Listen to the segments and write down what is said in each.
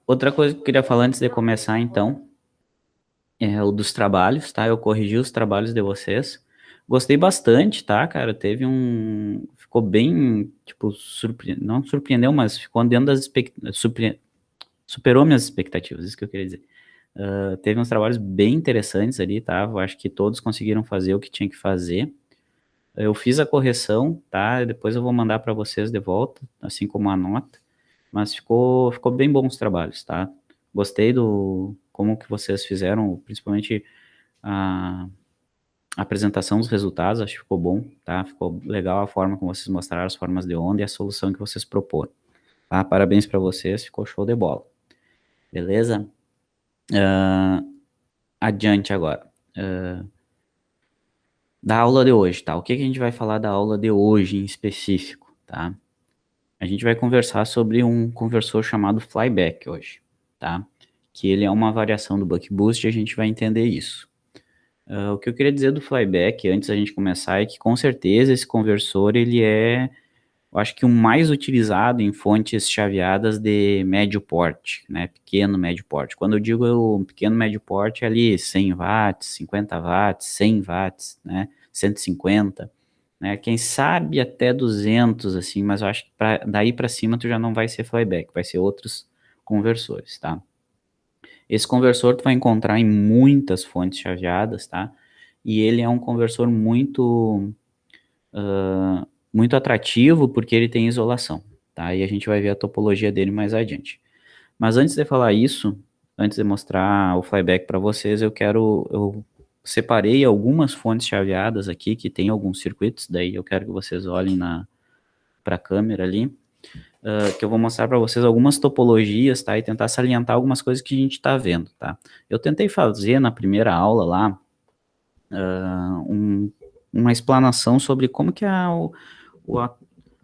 Outra coisa que eu queria falar antes de começar, então, é o dos trabalhos, tá? Eu corrigi os trabalhos de vocês. Gostei bastante, tá, cara? Teve um. Ficou bem, tipo, não surpreendeu, mas ficou dentro das expectativas. Superou minhas expectativas, isso que eu queria dizer. Teve uns trabalhos bem interessantes ali, tá? Eu acho que todos conseguiram fazer o que tinha que fazer. Eu fiz a correção, tá? Depois eu vou mandar para vocês de volta, assim como a nota. Mas ficou bem bons os trabalhos, tá? Gostei do como que vocês fizeram, principalmente a apresentação dos resultados, acho que ficou bom, tá? Ficou legal a forma como vocês mostraram as formas de onda e a solução que vocês proporam, tá? Parabéns para vocês, ficou show de bola. Beleza? Ah, adiante agora. Da aula de hoje, tá? O que que a gente vai falar da aula de hoje em específico, tá? A gente vai conversar sobre um conversor chamado Flyback hoje, tá? Que ele é uma variação do Buck Boost e a gente vai entender isso. O que eu queria dizer do Flyback, antes da gente começar, é que com certeza esse conversor, ele é, eu acho que o mais utilizado em fontes chaveadas de médio porte, né? Pequeno, médio porte. Quando eu digo o pequeno, médio porte, é ali 100 watts, 50 watts, 100 watts, né? 150, né? Quem sabe até 200, assim, mas eu acho que daí para cima tu já não vai ser Flyback, vai ser outros conversores, tá? Esse conversor tu vai encontrar em muitas fontes chaveadas, tá? E ele é um conversor muito atrativo porque ele tem isolação, tá? E a gente vai ver a topologia dele mais adiante. Mas antes de falar isso, antes de mostrar o flyback para vocês, eu separei algumas fontes chaveadas aqui que tem alguns circuitos, daí eu quero que vocês olhem para a câmera ali, que eu vou mostrar para vocês algumas topologias, tá? E tentar salientar algumas coisas que a gente está vendo, tá? Eu tentei fazer na primeira aula lá uma explanação sobre como que é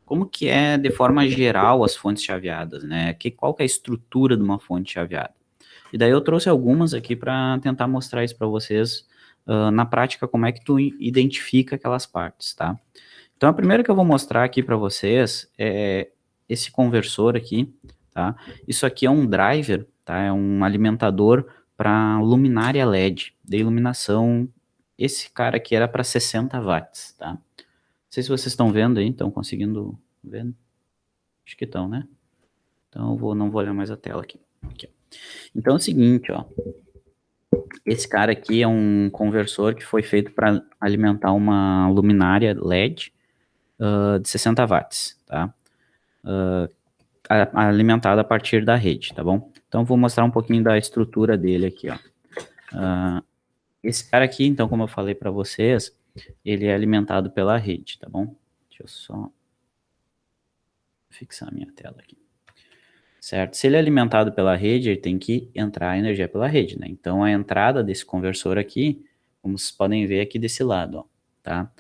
como que é de forma geral as fontes chaveadas, né? Qual que é a estrutura de uma fonte chaveada? E daí eu trouxe algumas aqui para tentar mostrar isso para vocês na prática como é que tu identifica aquelas partes, tá? Então a primeira que eu vou mostrar aqui para vocês é esse conversor aqui, tá? Isso aqui é um driver, tá? É um alimentador para luminária LED de iluminação. Esse cara aqui era para 60 watts, tá? Não sei se vocês estão vendo aí, estão conseguindo ver? Acho que estão, né? Então não vou olhar mais a tela aqui. Aqui, ó. Então é o seguinte, ó. Esse cara aqui é um conversor que foi feito para alimentar uma luminária LED de 60 watts, tá? Alimentada a partir da rede, tá bom? Então vou mostrar um pouquinho da estrutura dele aqui, ó. Esse cara aqui, então, como eu falei para vocês, ele é alimentado pela rede, tá bom? Deixa eu só fixar a minha tela aqui. Certo? Se ele é alimentado pela rede, ele tem que entrar a energia pela rede, né? Então a entrada desse conversor aqui, como vocês podem ver aqui desse lado, ó, tá?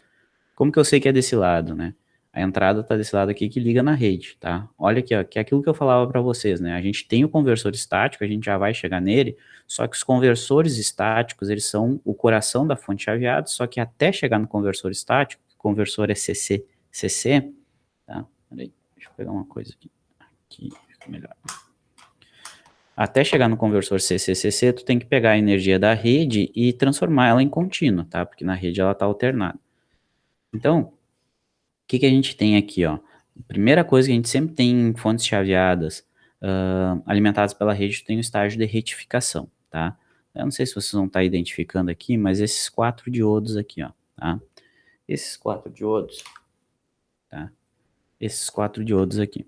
Como que eu sei que é desse lado, né? A entrada tá desse lado aqui que liga na rede, tá? Olha aqui, ó, que é aquilo que eu falava para vocês, né? A gente tem o conversor estático, a gente já vai chegar nele, só que os conversores estáticos, eles são o coração da fonte chaveada, só que até chegar no conversor estático, o conversor é CC, tá? Peraí, deixa eu pegar uma coisa aqui fica melhor. Até chegar no conversor CC, tu tem que pegar a energia da rede e transformar ela em contínua, tá? Porque na rede ela tá alternada. Então, o que a gente tem aqui, ó? Primeira coisa que a gente sempre tem em fontes chaveadas alimentadas pela rede, tem o estágio de retificação, tá? Eu não sei se vocês vão estar identificando aqui, mas esses 4 diodos aqui, ó, tá? Esses 4 diodos, tá? Esses 4 diodos aqui.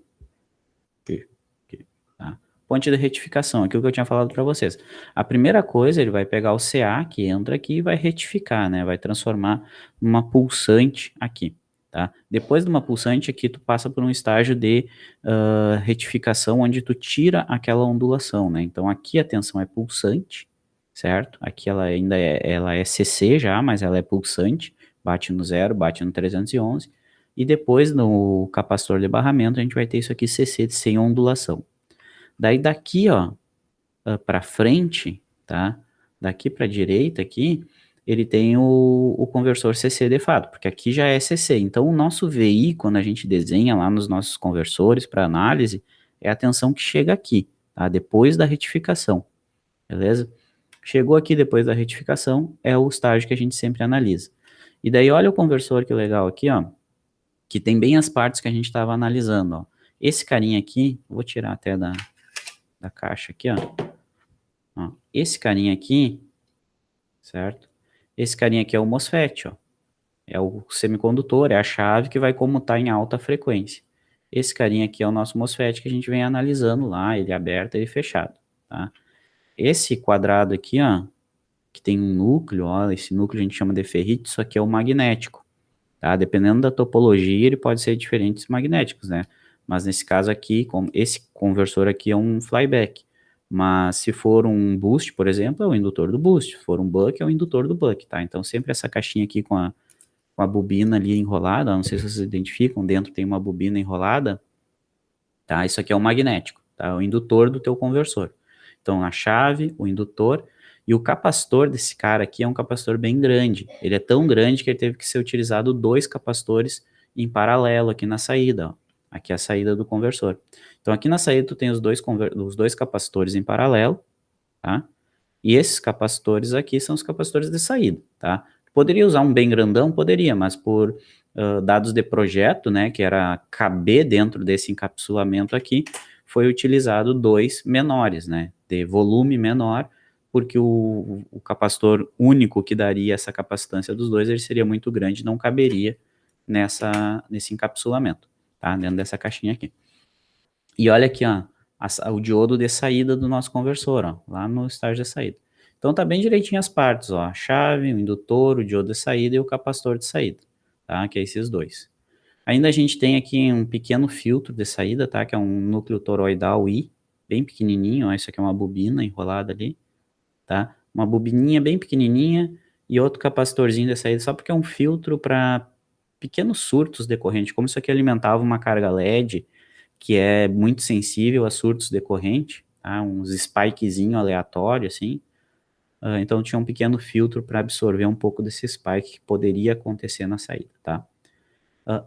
Aqui, tá? Ponte de retificação, aquilo que eu tinha falado para vocês. A primeira coisa, ele vai pegar o CA que entra aqui e vai retificar, né? Vai transformar numa pulsante aqui, tá? Depois de uma pulsante aqui, tu passa por um estágio de retificação, onde tu tira aquela ondulação, né? Então aqui a tensão é pulsante, certo? Aqui ela é CC já, mas ela é pulsante, bate no 0, bate no 311, e depois no capacitor de barramento a gente vai ter isso aqui CC sem ondulação. Daí daqui, ó, para frente, tá? Daqui para direita aqui, ele tem o conversor CC de fato, porque aqui já é CC. Então o nosso VI, quando a gente desenha lá nos nossos conversores para análise, é a tensão que chega aqui, tá? Depois da retificação, beleza? Chegou aqui depois da retificação, é o estágio que a gente sempre analisa. E daí olha o conversor que legal aqui, ó, que tem bem as partes que a gente estava analisando, ó. Esse carinha aqui, vou tirar até da caixa aqui, ó. Ó, esse carinha aqui, certo? Esse carinha aqui é o MOSFET, ó. É o semicondutor, é a chave que vai comutar em alta frequência. Esse carinha aqui é o nosso MOSFET que a gente vem analisando lá, ele é aberto, ele é fechado, tá? Esse quadrado aqui, ó, que tem um núcleo, ó, esse núcleo a gente chama de ferrite, isso aqui é o magnético, tá? Dependendo da topologia, ele pode ser diferentes magnéticos, né? Mas nesse caso aqui, esse conversor aqui é um flyback. Mas se for um boost, por exemplo, é o indutor do boost. Se for um buck, é o indutor do buck, tá? Então sempre essa caixinha aqui com a bobina ali enrolada, não sei se vocês identificam, dentro tem uma bobina enrolada, tá? Isso aqui é o magnético, tá? O indutor do teu conversor. Então a chave, o indutor e o capacitor desse cara aqui é um capacitor bem grande. Ele é tão grande que ele teve que ser utilizado 2 capacitores em paralelo aqui na saída, ó. Aqui é a saída do conversor. Então aqui na saída tu tem os dois capacitores em paralelo, tá? E esses capacitores aqui são os capacitores de saída, tá? Poderia usar um bem grandão? Poderia, mas por dados de projeto, né, que era caber dentro desse encapsulamento aqui, foi utilizado 2 menores, né, de volume menor, porque o capacitor único que daria essa capacitância dos dois, ele seria muito grande, não caberia nesse encapsulamento, tá, dentro dessa caixinha aqui. E olha aqui, ó, o diodo de saída do nosso conversor, ó, lá no estágio de saída. Então tá bem direitinho as partes, ó, a chave, o indutor, o diodo de saída e o capacitor de saída, tá? Que é esses dois. Ainda a gente tem aqui um pequeno filtro de saída, tá? Que é um núcleo toroidal I, bem pequenininho, ó, isso aqui é uma bobina enrolada ali, tá? Uma bobininha bem pequenininha e outro capacitorzinho de saída, só porque é um filtro para pequenos surtos decorrentes, como isso aqui alimentava uma carga LED, que é muito sensível a surtos decorrentes, tá? Uns spikezinho aleatório, assim. Então tinha um pequeno filtro para absorver um pouco desse spike que poderia acontecer na saída, tá?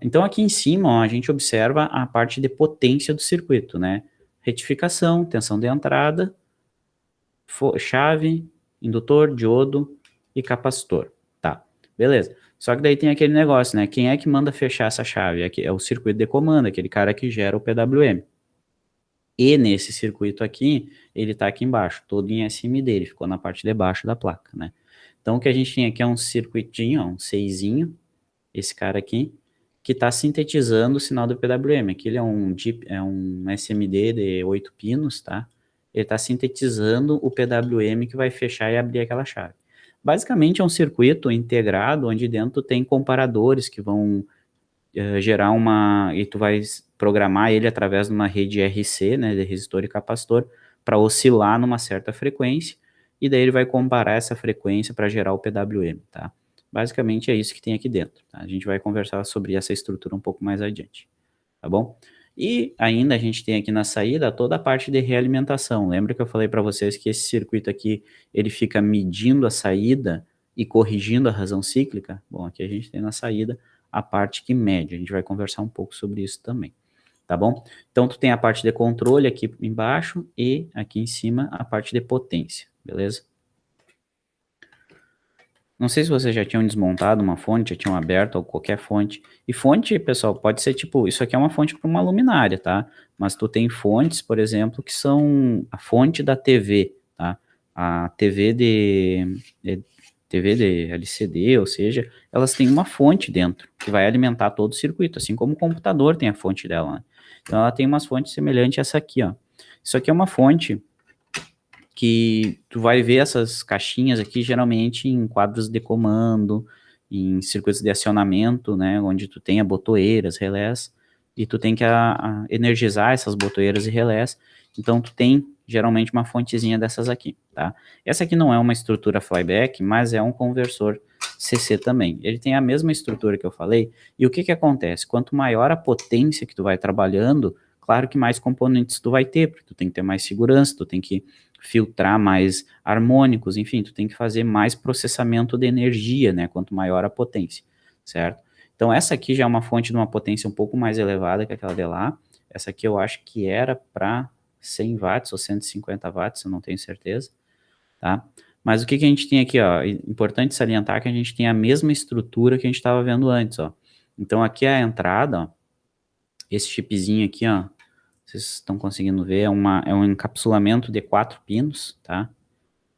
Então aqui em cima, ó, a gente observa a parte de potência do circuito, né? Retificação, tensão de entrada, chave, indutor, diodo e capacitor, tá? Beleza. Só que daí tem aquele negócio, né? Quem é que manda fechar essa chave? É o circuito de comando, aquele cara que gera o PWM. E nesse circuito aqui, ele está aqui embaixo, todo em SMD, ele ficou na parte de baixo da placa, né? Então o que a gente tem aqui é um circuitinho, ó, um seisinho, esse cara aqui, que está sintetizando o sinal do PWM. Aqui ele é um SMD de 8 pinos, tá? Ele está sintetizando o PWM que vai fechar e abrir aquela chave. Basicamente é um circuito integrado, onde dentro tem comparadores que vão gerar e tu vai programar ele através de uma rede RC, né, de resistor e capacitor, para oscilar numa certa frequência, e daí ele vai comparar essa frequência para gerar o PWM, tá? Basicamente é isso que tem aqui dentro, tá? A gente vai conversar sobre essa estrutura um pouco mais adiante, tá bom? E ainda a gente tem aqui na saída toda a parte de realimentação. Lembra que eu falei para vocês que esse circuito aqui, ele fica medindo a saída e corrigindo a razão cíclica? Bom, aqui a gente tem na saída a parte que mede. A gente vai conversar um pouco sobre isso também, tá bom? Então, tu tem a parte de controle aqui embaixo e aqui em cima a parte de potência, beleza? Não sei se vocês já tinham desmontado uma fonte, já tinham aberto ou qualquer fonte. E fonte, pessoal, pode ser tipo, isso aqui é uma fonte para uma luminária, tá? Mas tu tem fontes, por exemplo, que são a fonte da TV, tá? A TV de LCD, ou seja, elas têm uma fonte dentro que vai alimentar todo o circuito, assim como o computador tem a fonte dela, né? Então ela tem umas fontes semelhantes a essa aqui, ó. Isso aqui é uma fonte que tu vai ver essas caixinhas aqui geralmente em quadros de comando, em circuitos de acionamento, né, onde tu tem botoeiras, relés, e tu tem que energizar essas botoeiras e relés, então tu tem geralmente uma fontezinha dessas aqui, tá? Essa aqui não é uma estrutura flyback, mas é um conversor CC também. Ele tem a mesma estrutura que eu falei, e o que que acontece? Quanto maior a potência que tu vai trabalhando, claro que mais componentes tu vai ter, porque tu tem que ter mais segurança, tu tem que filtrar mais harmônicos, enfim, tu tem que fazer mais processamento de energia, né, quanto maior a potência, certo? Então essa aqui já é uma fonte de uma potência um pouco mais elevada que aquela de lá, essa aqui eu acho que era para 100 watts ou 150 watts, eu não tenho certeza, tá? Mas o que que a gente tem aqui, ó? Importante salientar que a gente tem a mesma estrutura que a gente estava vendo antes, ó. Então aqui é a entrada, ó, esse chipzinho aqui, ó, vocês estão conseguindo ver, é um encapsulamento de 4 pinos, tá?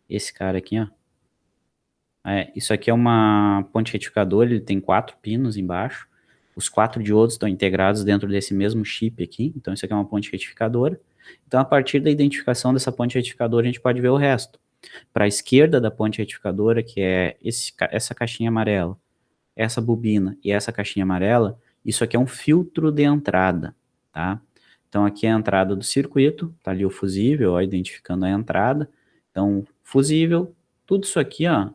Esse cara aqui, ó. Isso aqui é uma ponte retificadora, ele tem 4 pinos embaixo. Os 4 diodos estão integrados dentro desse mesmo chip aqui. Então, isso aqui é uma ponte retificadora. Então, a partir da identificação dessa ponte retificadora, a gente pode ver o resto. Para a esquerda da ponte retificadora, que é essa caixinha amarela, essa bobina e essa caixinha amarela, isso aqui é um filtro de entrada, tá? Então, aqui é a entrada do circuito, tá ali o fusível, ó, identificando a entrada. Então, fusível, tudo isso aqui, ó,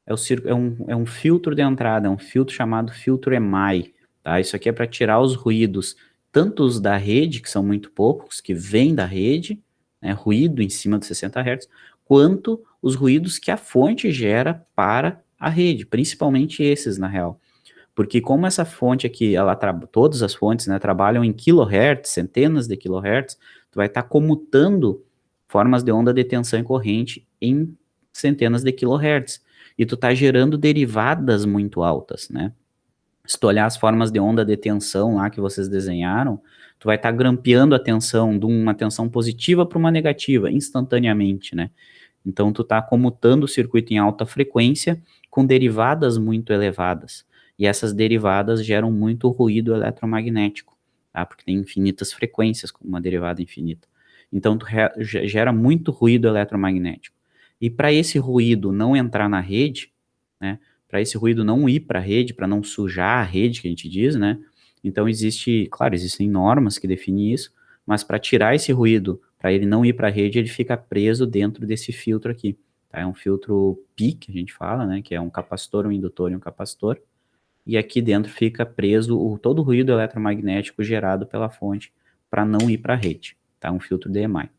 é um filtro de entrada, é um filtro chamado filtro EMI, tá? Isso aqui é para tirar os ruídos, tanto os da rede, que são muito poucos, que vêm da rede, né, ruído em cima dos 60 Hz, quanto os ruídos que a fonte gera para a rede, principalmente esses, na real. Porque como essa fonte aqui, todas as fontes, né, trabalham em kilohertz, centenas de kilohertz, tu vai estar comutando formas de onda de tensão e corrente em centenas de kilohertz. E tu tá gerando derivadas muito altas, né? Se tu olhar as formas de onda de tensão lá que vocês desenharam, tu vai estar grampeando a tensão de uma tensão positiva para uma negativa instantaneamente, né? Então tu tá comutando o circuito em alta frequência com derivadas muito elevadas. E essas derivadas geram muito ruído eletromagnético, tá? Porque tem infinitas frequências com uma derivada infinita. Então tu gera muito ruído eletromagnético. E para esse ruído não entrar na rede, né? Para esse ruído não ir para a rede, para não sujar a rede, que a gente diz, né? Então claro, existem normas que definem isso, mas para tirar esse ruído, para ele não ir para a rede, ele fica preso dentro desse filtro aqui. Tá? É um filtro PI, que a gente fala, né? Que é um capacitor, um indutor e um capacitor. E aqui dentro fica preso todo o ruído eletromagnético gerado pela fonte para não ir para a rede. Tá? Um filtro DMI.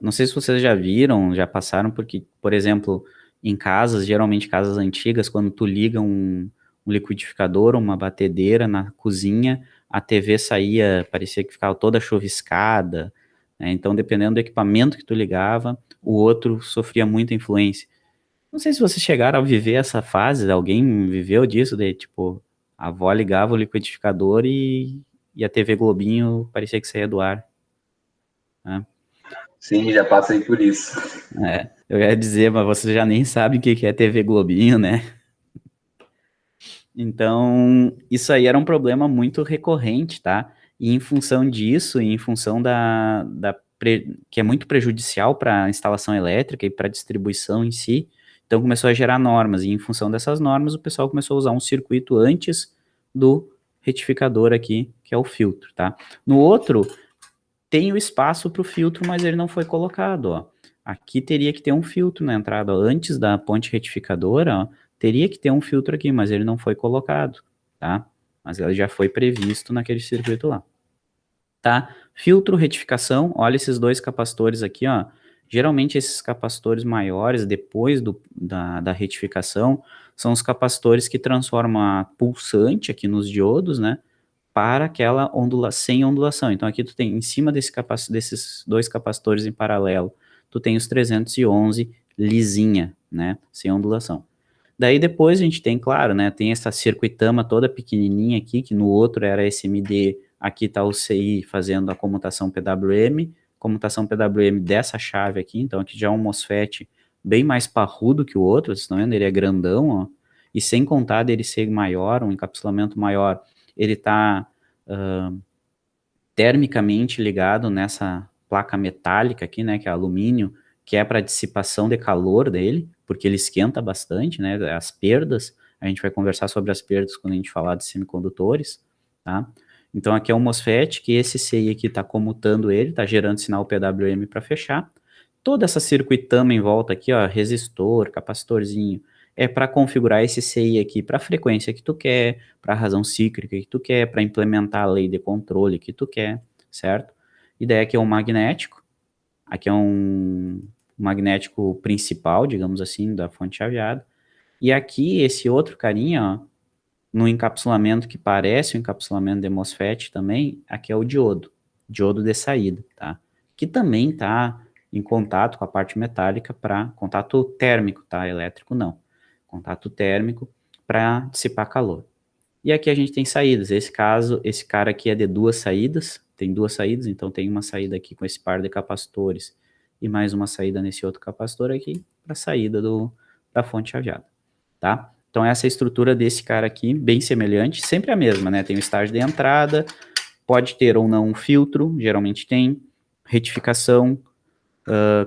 Não sei se vocês já viram, já passaram, porque, por exemplo, em casas, geralmente casas antigas, quando tu liga um liquidificador, uma batedeira na cozinha, a TV saía, parecia que ficava toda chuviscada, né? Então, dependendo do equipamento que tu ligava, o outro sofria muita influência. Não sei se vocês chegaram a viver essa fase, alguém viveu disso, de tipo, a avó ligava o liquidificador e a TV Globinho parecia que saía do ar, né? Sim, já passei por isso. Eu ia dizer, mas você já nem sabe o que que é TV Globinho, né? Então, isso aí era um problema muito recorrente, tá? E em função disso, e em função que é muito prejudicial para a instalação elétrica e para a distribuição em si, então começou a gerar normas, e em função dessas normas, o pessoal começou a usar um circuito antes do retificador aqui, que é o filtro, tá? No outro, tem o espaço para o filtro, mas ele não foi colocado, ó. Aqui teria que ter um filtro na entrada, ó. Antes da ponte retificadora, ó, teria que ter um filtro aqui, mas ele não foi colocado, tá? Mas ele já foi previsto naquele circuito lá. Tá? Filtro, retificação, olha esses dois capacitores aqui, ó. Geralmente esses capacitores maiores, depois da retificação, são os capacitores que transformam a pulsante aqui nos diodos, né? Para aquela sem ondulação. Então aqui tu tem, em cima desses dois capacitores em paralelo, tu tem os 311 lisinha, né, sem ondulação. Daí depois a gente tem, claro, né, tem essa circuitama toda pequenininha aqui, que no outro era SMD, aqui tá o CI fazendo a comutação PWM dessa chave aqui, então aqui já é um MOSFET bem mais parrudo que o outro, vocês estão vendo, ele é grandão, ó, e sem contar dele ser maior, um encapsulamento maior, ele está termicamente ligado nessa placa metálica aqui, né, que é alumínio, que é para dissipação de calor dele, porque ele esquenta bastante, né, as perdas, a gente vai conversar sobre as perdas quando a gente falar de semicondutores, tá? Então aqui é um MOSFET, que esse CI aqui está comutando ele, está gerando sinal PWM para fechar. Toda essa circuitama em volta aqui, ó, resistor, capacitorzinho, é para configurar esse CI aqui para a frequência que tu quer, para a razão cíclica que tu quer, para implementar a lei de controle que tu quer, certo? E daí aqui é um magnético, aqui é um magnético principal, digamos assim, da fonte chaveada. E aqui esse outro carinha, ó, no encapsulamento que parece o encapsulamento de MOSFET também, aqui é o diodo, diodo de saída, tá? Que também está em contato com a parte metálica para contato térmico, tá? Elétrico não. Contato térmico para dissipar calor. E aqui a gente tem saídas. Esse caso, esse cara aqui é de duas saídas, tem duas saídas, então tem uma saída aqui com esse par de capacitores e mais uma saída nesse outro capacitor aqui para a saída da fonte chaveada, tá? Então essa é a estrutura desse cara aqui, bem semelhante, sempre a mesma, né? Tem o estágio de entrada, pode ter ou não um filtro, geralmente tem, retificação,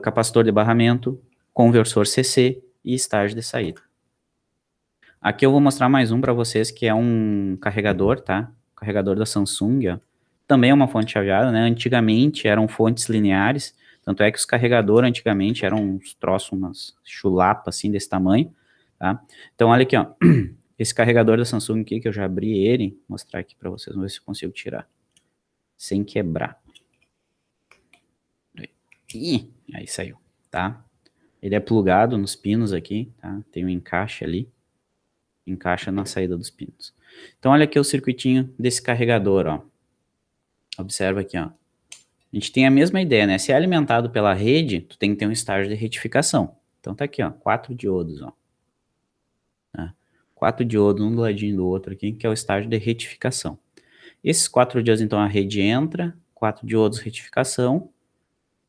capacitor de barramento, conversor CC e estágio de saída. Aqui eu vou mostrar mais um para vocês, que é um carregador, tá? Carregador da Samsung, ó. Também é uma fonte chaveada, né? Antigamente eram fontes lineares, tanto é que os carregadores antigamente eram uns troços, umas chulapas assim desse tamanho, tá? Então olha aqui, ó. Esse carregador da Samsung aqui, que eu já abri ele, vou mostrar aqui para vocês, vamos ver se eu consigo tirar sem quebrar. Ih, aí saiu, tá? Ele é plugado nos pinos aqui, tá? Tem um encaixe ali. Encaixa na saída dos pinos. Então, olha aqui o circuitinho desse carregador, ó. Observa aqui, ó. A gente tem a mesma ideia, né? Se é alimentado pela rede, tu tem que ter um estágio de retificação. Então, tá aqui, ó, 4 diodos, ó. Tá? 4 diodos, um do ladinho do outro aqui, que é o estágio de retificação. Esses 4 diodos, então, a rede entra, 4 diodos retificação.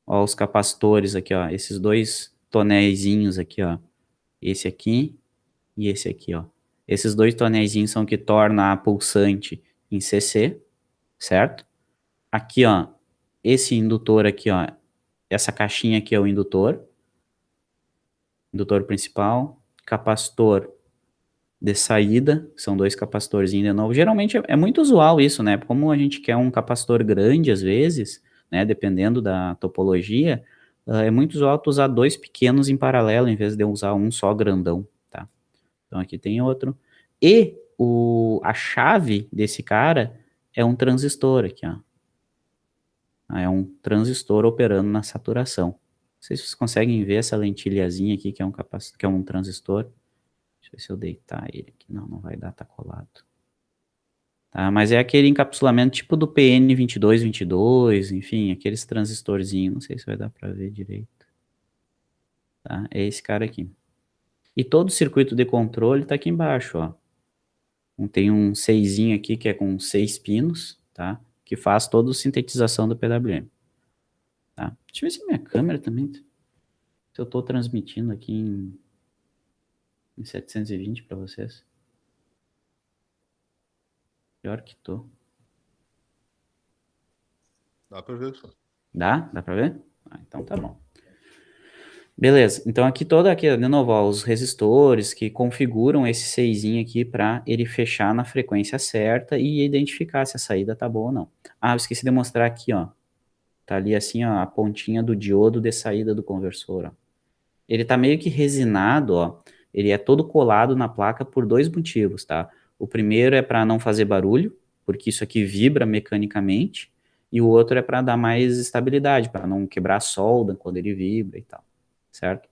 Ó, os capacitores aqui, ó, esses dois tonéisinhos aqui, ó. Esse aqui e esse aqui, ó. Esses dois tonéisinhos são que torna a pulsante em CC, certo? Aqui, ó, esse indutor aqui, ó, essa caixinha aqui é o indutor principal, capacitor de saída, são dois capacitorzinhos de novo. Geralmente é muito usual isso, né? Como a gente quer um capacitor grande às vezes, né, dependendo da topologia, é muito usual tu usar dois pequenos em paralelo em vez de usar um só grandão, tá? Então aqui tem outro. E a chave desse cara é um transistor aqui, ó. É um transistor operando na saturação. Não sei se vocês conseguem ver essa lentilhazinha aqui, que é que é um transistor. Deixa eu ver se eu deitar ele aqui. Não, não vai dar, tá colado. Tá, mas é aquele encapsulamento tipo do PN2222, enfim, aqueles transistorzinhos. Não sei se vai dar para ver direito. Tá? É esse cara aqui. E todo o circuito de controle tá aqui embaixo, ó. Tem um 6 aqui que é com 6 pinos, tá? Que faz toda a sintetização do PWM. Tá? Deixa eu ver se a minha câmera também, se eu tô transmitindo aqui em 720 para vocês. Pior que tô. Dá para ver só. Dá? Dá para ver? Ah, então tá bom. Beleza, então aqui toda aqui, de novo, ó, os resistores que configuram esse 6 aqui para ele fechar na frequência certa e identificar se a saída tá boa ou não. Ah, eu esqueci de mostrar aqui, ó. Tá ali assim, ó, a pontinha do diodo de saída do conversor, ó. Ele tá meio que resinado, ó. Ele é todo colado na placa por dois motivos, tá? O primeiro é para não fazer barulho, porque isso aqui vibra mecanicamente, e o outro é para dar mais estabilidade, para não quebrar a solda quando ele vibra e tal, certo?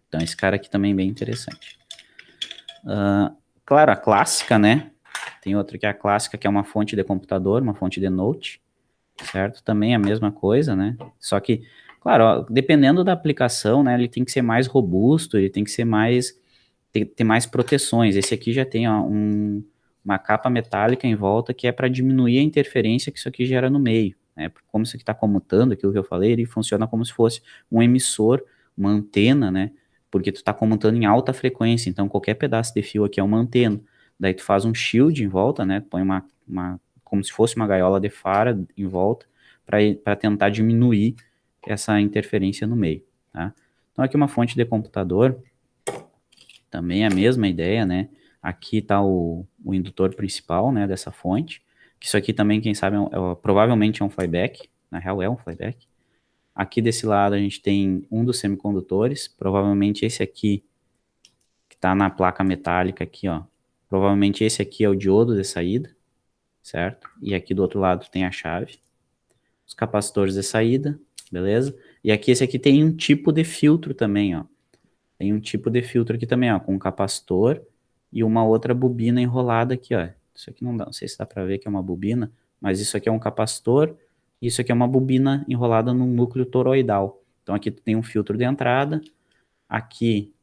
Então esse cara aqui também é bem interessante. Claro, a clássica, né? Tem outra que é a clássica, que é uma fonte de computador, uma fonte de note, certo? Também é a mesma coisa, né? Só que, claro, ó, dependendo da aplicação, né, ele tem que ser mais robusto, ele tem que ser mais, ter mais proteções. Esse aqui já tem, ó, uma capa metálica em volta que é para diminuir a interferência que isso aqui gera no meio, né? Como isso aqui está comutando, aquilo que eu falei, ele funciona como se fosse um emissor, uma antena, né? Porque tu está comutando em alta frequência, então qualquer pedaço de fio aqui é uma antena. Daí tu faz um shield em volta, né? Põe como se fosse uma gaiola de fara em volta, para tentar diminuir essa interferência no meio, tá? Então aqui uma fonte de computador, também é a mesma ideia, né? Aqui está o indutor principal, né, dessa fonte, que isso aqui também, quem sabe, provavelmente é um flyback, na real é um flyback. Aqui desse lado a gente tem um dos semicondutores, provavelmente esse aqui, que está na placa metálica aqui, ó, provavelmente esse aqui é o diodo de saída, certo? E aqui do outro lado tem a chave. Os capacitores de saída, beleza? E aqui esse aqui tem um tipo de filtro também, ó. Tem um tipo de filtro aqui também, ó, com um capacitor e uma outra bobina enrolada aqui, ó. Isso aqui não sei se dá para ver que é uma bobina, mas isso aqui é um capacitor Isso aqui é uma bobina enrolada num núcleo toroidal. Então aqui tu tem um filtro de entrada, aqui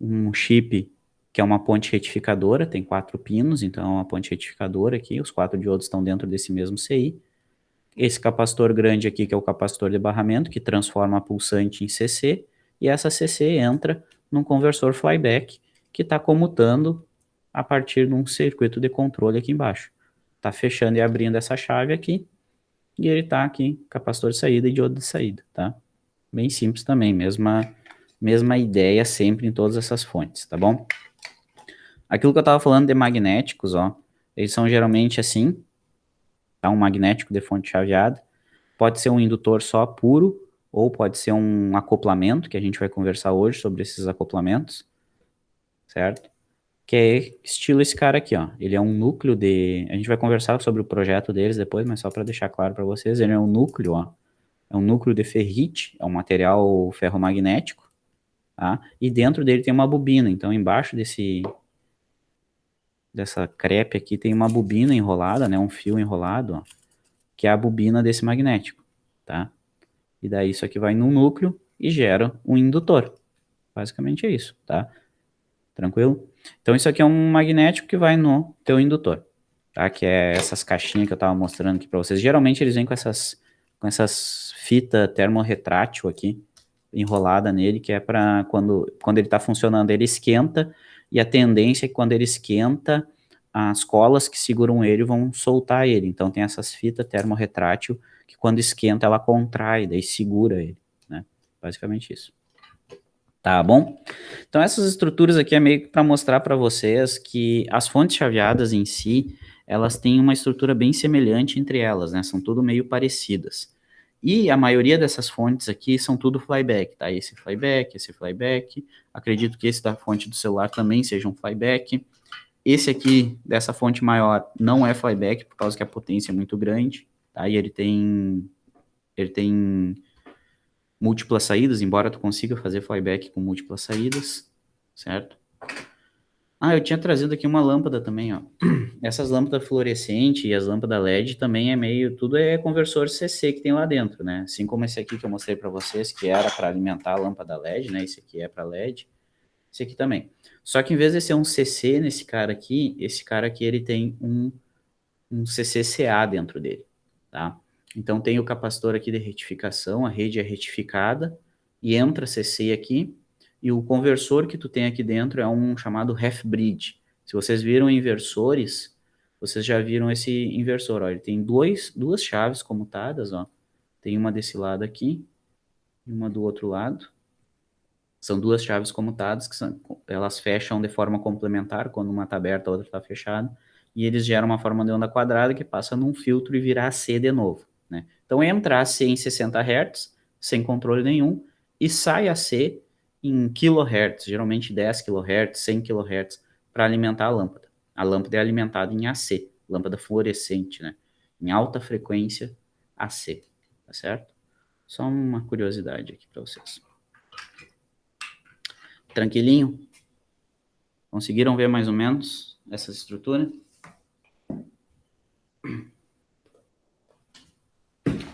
um chip que é uma ponte retificadora, tem 4 pinos, então é uma ponte retificadora aqui, os 4 diodos estão dentro desse mesmo CI. Esse capacitor grande aqui, que é o capacitor de barramento, que transforma a pulsante em CC, e essa CC entra num conversor flyback, que está comutando a partir de um circuito de controle aqui embaixo. Está fechando e abrindo essa chave aqui, e ele está aqui, capacitor de saída e diodo de saída, tá? Bem simples também, mesma ideia sempre em todas essas fontes, tá bom? Aquilo que eu estava falando de magnéticos, ó, eles são geralmente assim, tá? Um magnético de fonte chaveada, pode ser um indutor só puro, ou pode ser um acoplamento, que a gente vai conversar hoje sobre esses acoplamentos, certo? Que é estilo esse cara aqui, ó. Ele é um núcleo de... A gente vai conversar sobre o projeto deles depois, mas só para deixar claro para vocês, ele é um núcleo, ó. É um núcleo de ferrite, é um material ferromagnético, tá? E dentro dele tem uma bobina, então embaixo dessa crepe aqui tem uma bobina enrolada, né? Um fio enrolado, ó, que é a bobina desse magnético, tá? E daí isso aqui vai no núcleo e gera um indutor. Basicamente é isso, tá? Tranquilo? Então isso aqui é um magnético que vai no teu indutor, tá? Que é essas caixinhas que eu tava mostrando aqui para vocês. Geralmente eles vêm com essas fitas termorretrátil aqui, enrolada nele, que é para quando ele tá funcionando, ele esquenta, e a tendência é que quando ele esquenta, as colas que seguram ele vão soltar ele. Então tem essas fitas termorretrátil que quando esquenta ela contrai, daí segura ele, né? Basicamente isso. Tá bom? Então essas estruturas aqui é meio que para mostrar para vocês que as fontes chaveadas em si, elas têm uma estrutura bem semelhante entre elas, né? São tudo meio parecidas. E a maioria dessas fontes aqui são tudo flyback, tá? Esse flyback. Acredito que esse da fonte do celular também seja um flyback. Esse aqui, dessa fonte maior, não é flyback, por causa que a potência é muito grande, tá? E ele tem múltiplas saídas, embora tu consiga fazer flyback com múltiplas saídas, certo? Ah, eu tinha trazido aqui uma lâmpada também, ó. Essas lâmpadas fluorescentes e as lâmpadas LED também é meio, tudo é conversor CC que tem lá dentro, né? Assim como esse aqui que eu mostrei para vocês, que era para alimentar a lâmpada LED, né? Esse aqui é para LED, esse aqui também. Só que em vez de ser um CC nesse cara aqui, esse cara aqui ele tem um CCCA dentro dele, tá? Então tem o capacitor aqui de retificação, a rede é retificada, e entra CC aqui, e o conversor que tu tem aqui dentro é um chamado half-bridge. Se vocês viram inversores, vocês já viram esse inversor, ó, ele tem duas chaves comutadas, ó, tem uma desse lado aqui, e uma do outro lado. São duas chaves comutadas, elas fecham de forma complementar, quando uma está aberta, a outra está fechada, e eles geram uma forma de onda quadrada que passa num filtro e vira AC de novo, né? Então entra AC em 60 Hz, sem controle nenhum, e sai AC em kHz, geralmente 10 kHz, 100 kHz, para alimentar a lâmpada. A lâmpada é alimentada em AC, lâmpada fluorescente, né? Em alta frequência AC, tá certo? Só uma curiosidade aqui para vocês. Tranquilinho? Conseguiram ver mais ou menos essa estrutura?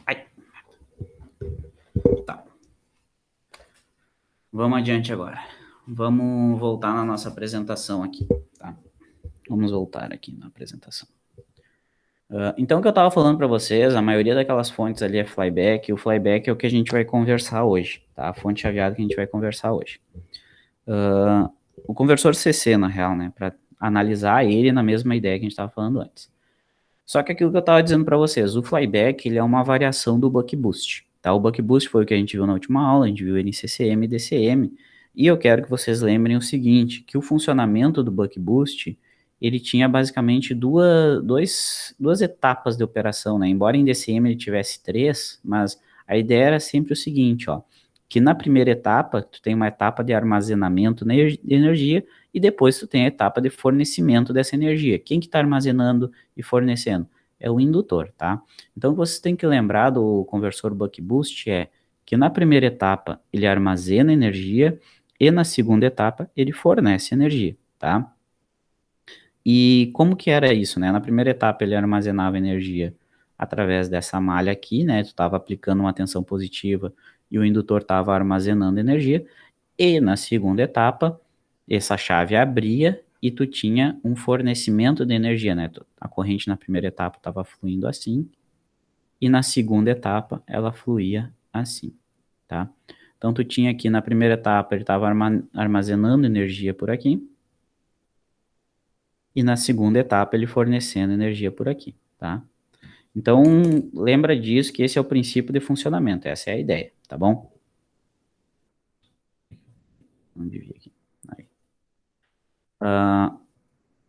Ai. Tá. Vamos adiante agora. Vamos voltar na nossa apresentação aqui, tá? Vamos voltar aqui na apresentação. Então, o que eu estava falando para vocês, a maioria daquelas fontes ali é flyback, e o flyback é o que a gente vai conversar hoje, tá? A fonte chaveada que a gente vai conversar hoje. O conversor CC, na real, né? Para analisar ele na mesma ideia que a gente estava falando antes. Só que aquilo que eu estava dizendo para vocês, o flyback ele é uma variação do buck boost, tá? O buck boost foi o que a gente viu na última aula, a gente viu ele em CCM e DCM, e eu quero que vocês lembrem o seguinte, que o funcionamento do buck boost, ele tinha basicamente duas etapas de operação, né? Embora em DCM ele tivesse 3, mas a ideia era sempre o seguinte, ó, que na primeira etapa, tu tem uma etapa de armazenamento de energia, e depois tu tem a etapa de fornecimento dessa energia. Quem que está armazenando e fornecendo? É o indutor, tá? Então, vocês têm que lembrar do conversor buck boost é que na primeira etapa ele armazena energia e na segunda etapa ele fornece energia, tá? E como que era isso, né? Na primeira etapa ele armazenava energia através dessa malha aqui, né? Tu estava aplicando uma tensão positiva e o indutor estava armazenando energia. E na segunda etapa, essa chave abria e tu tinha um fornecimento de energia, né? A corrente na primeira etapa estava fluindo assim, e na segunda etapa ela fluía assim, tá? Então tu tinha aqui na primeira etapa ele estava armazenando energia por aqui, e na segunda etapa ele fornecendo energia por aqui, tá? Então lembra disso que esse é o princípio de funcionamento, essa é a ideia, tá bom? Vamos dividir aqui. Aí.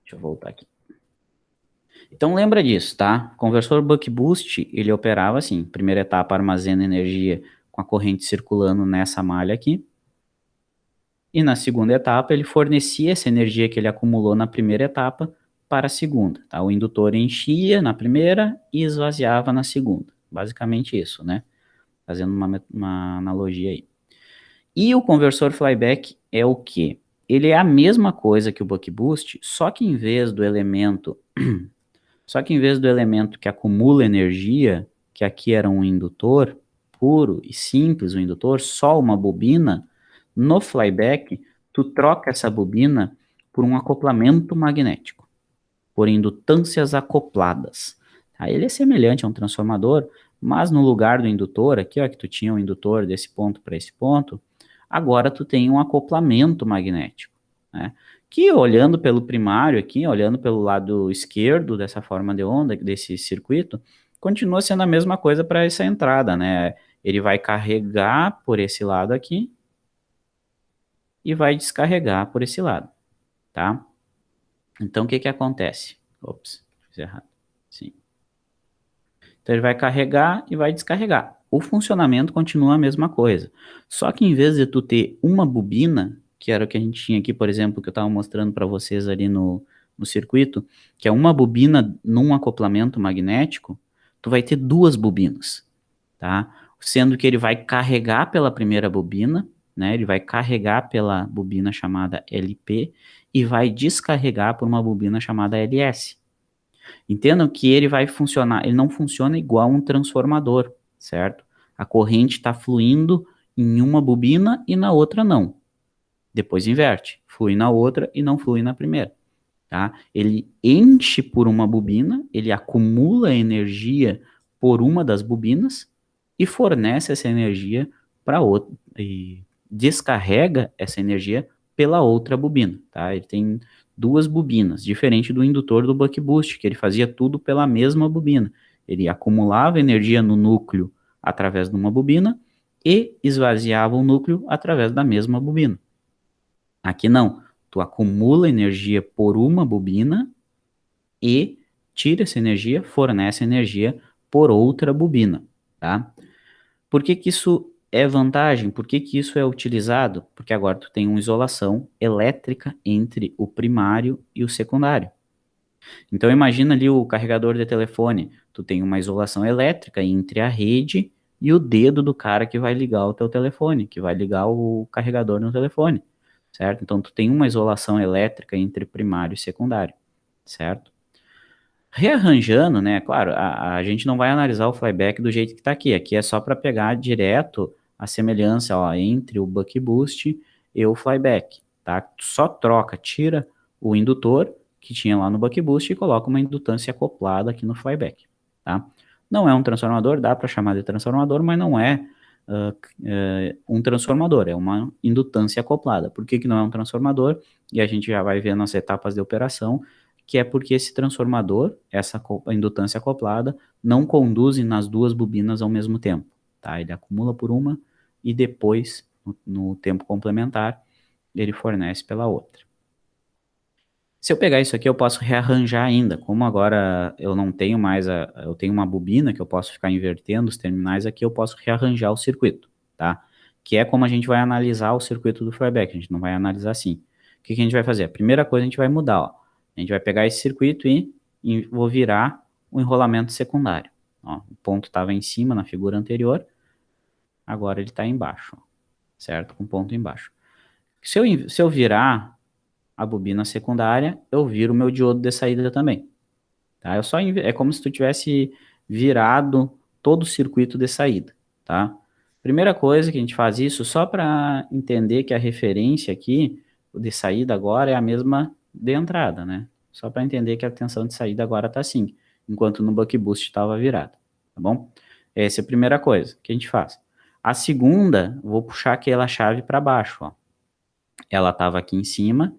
Deixa eu voltar aqui. Então lembra disso, tá? Conversor buck boost, ele operava assim, primeira etapa armazena energia com a corrente circulando nessa malha aqui, e na segunda etapa ele fornecia essa energia que ele acumulou na primeira etapa para a segunda, tá? O indutor enchia na primeira e esvaziava na segunda, basicamente isso, né? Fazendo uma analogia aí. E o conversor flyback é o quê? Ele é a mesma coisa que o buck boost, só que em vez do elemento que acumula energia, que aqui era um indutor puro e simples, um indutor, só uma bobina, no flyback, tu troca essa bobina por um acoplamento magnético, por indutâncias acopladas. Tá? Ele é semelhante a um transformador, mas no lugar do indutor, aqui ó, que tu tinha um indutor desse ponto para esse ponto, agora tu tem um acoplamento magnético, né? Que olhando pelo primário aqui, olhando pelo lado esquerdo dessa forma de onda, desse circuito, continua sendo a mesma coisa para essa entrada, né? Ele vai carregar por esse lado aqui e vai descarregar por esse lado, tá? Então, o que que acontece? Ops, fiz errado. Sim. Então, ele vai carregar e vai descarregar. O funcionamento continua a mesma coisa. Só que em vez de tu ter uma bobina, que era o que a gente tinha aqui, por exemplo, que eu estava mostrando para vocês ali no circuito, que é uma bobina num acoplamento magnético, tu vai ter duas bobinas, tá? Sendo que ele vai carregar pela primeira bobina, né? Ele vai carregar pela bobina chamada LP e vai descarregar por uma bobina chamada LS. Entendam que ele vai funcionar, ele não funciona igual um transformador, certo? A corrente está fluindo em uma bobina e na outra não. Depois inverte, flui na outra e não flui na primeira, tá? Ele enche por uma bobina, ele acumula energia por uma das bobinas e fornece essa energia para outra e descarrega essa energia pela outra bobina, tá? Ele tem duas bobinas, diferente do indutor do buck boost, que ele fazia tudo pela mesma bobina. Ele acumulava energia no núcleo através de uma bobina e esvaziava o núcleo através da mesma bobina. Aqui não, tu acumula energia por uma bobina e tira essa energia, fornece energia por outra bobina, tá? Por que que isso é vantagem? Por que que isso é utilizado? Porque agora tu tem uma isolação elétrica entre o primário e o secundário. Então imagina ali o carregador de telefone, tu tem uma isolação elétrica entre a rede e o dedo do cara que vai ligar o teu telefone, que vai ligar o carregador no telefone, certo? Então tu tem uma isolação elétrica entre primário e secundário, certo? Rearranjando, né? Claro, a gente não vai analisar o flyback do jeito que está aqui. Aqui é só para pegar direto a semelhança, ó, entre o buck boost e o flyback, tá? Só troca, tira o indutor que tinha lá no buck boost e coloca uma indutância acoplada aqui no flyback, tá? Não é um transformador, dá para chamar de transformador, mas não é um transformador, é uma indutância acoplada. Por que que não é um transformador? E a gente já vai ver nas etapas de operação, que é porque esse transformador, essa indutância acoplada, não conduz nas duas bobinas ao mesmo tempo, tá? Ele acumula por uma e depois, no tempo complementar, ele fornece pela outra. Se eu pegar isso aqui, eu posso rearranjar ainda. Como agora eu não tenho mais, eu tenho uma bobina que eu posso ficar invertendo os terminais aqui, eu posso rearranjar o circuito, tá? Que é como a gente vai analisar o circuito do flyback, a gente não vai analisar assim. O que que a gente vai fazer? A primeira coisa a gente vai mudar, ó. A gente vai pegar esse circuito e vou virar o enrolamento secundário. Ó, o ponto estava em cima na figura anterior, agora ele está embaixo, ó, certo? Com ponto embaixo. Se eu virar a bobina secundária, eu viro o meu diodo de saída também. Tá? É como se tu tivesse virado todo o circuito de saída, tá? Primeira coisa que a gente faz isso só para entender que a referência aqui, o de saída agora é a mesma de entrada, né? Só para entender que a tensão de saída agora está assim, enquanto no buck boost estava virado, tá bom? Essa é a primeira coisa que a gente faz. A segunda, vou puxar aquela chave para baixo, ó. Ela estava aqui em cima,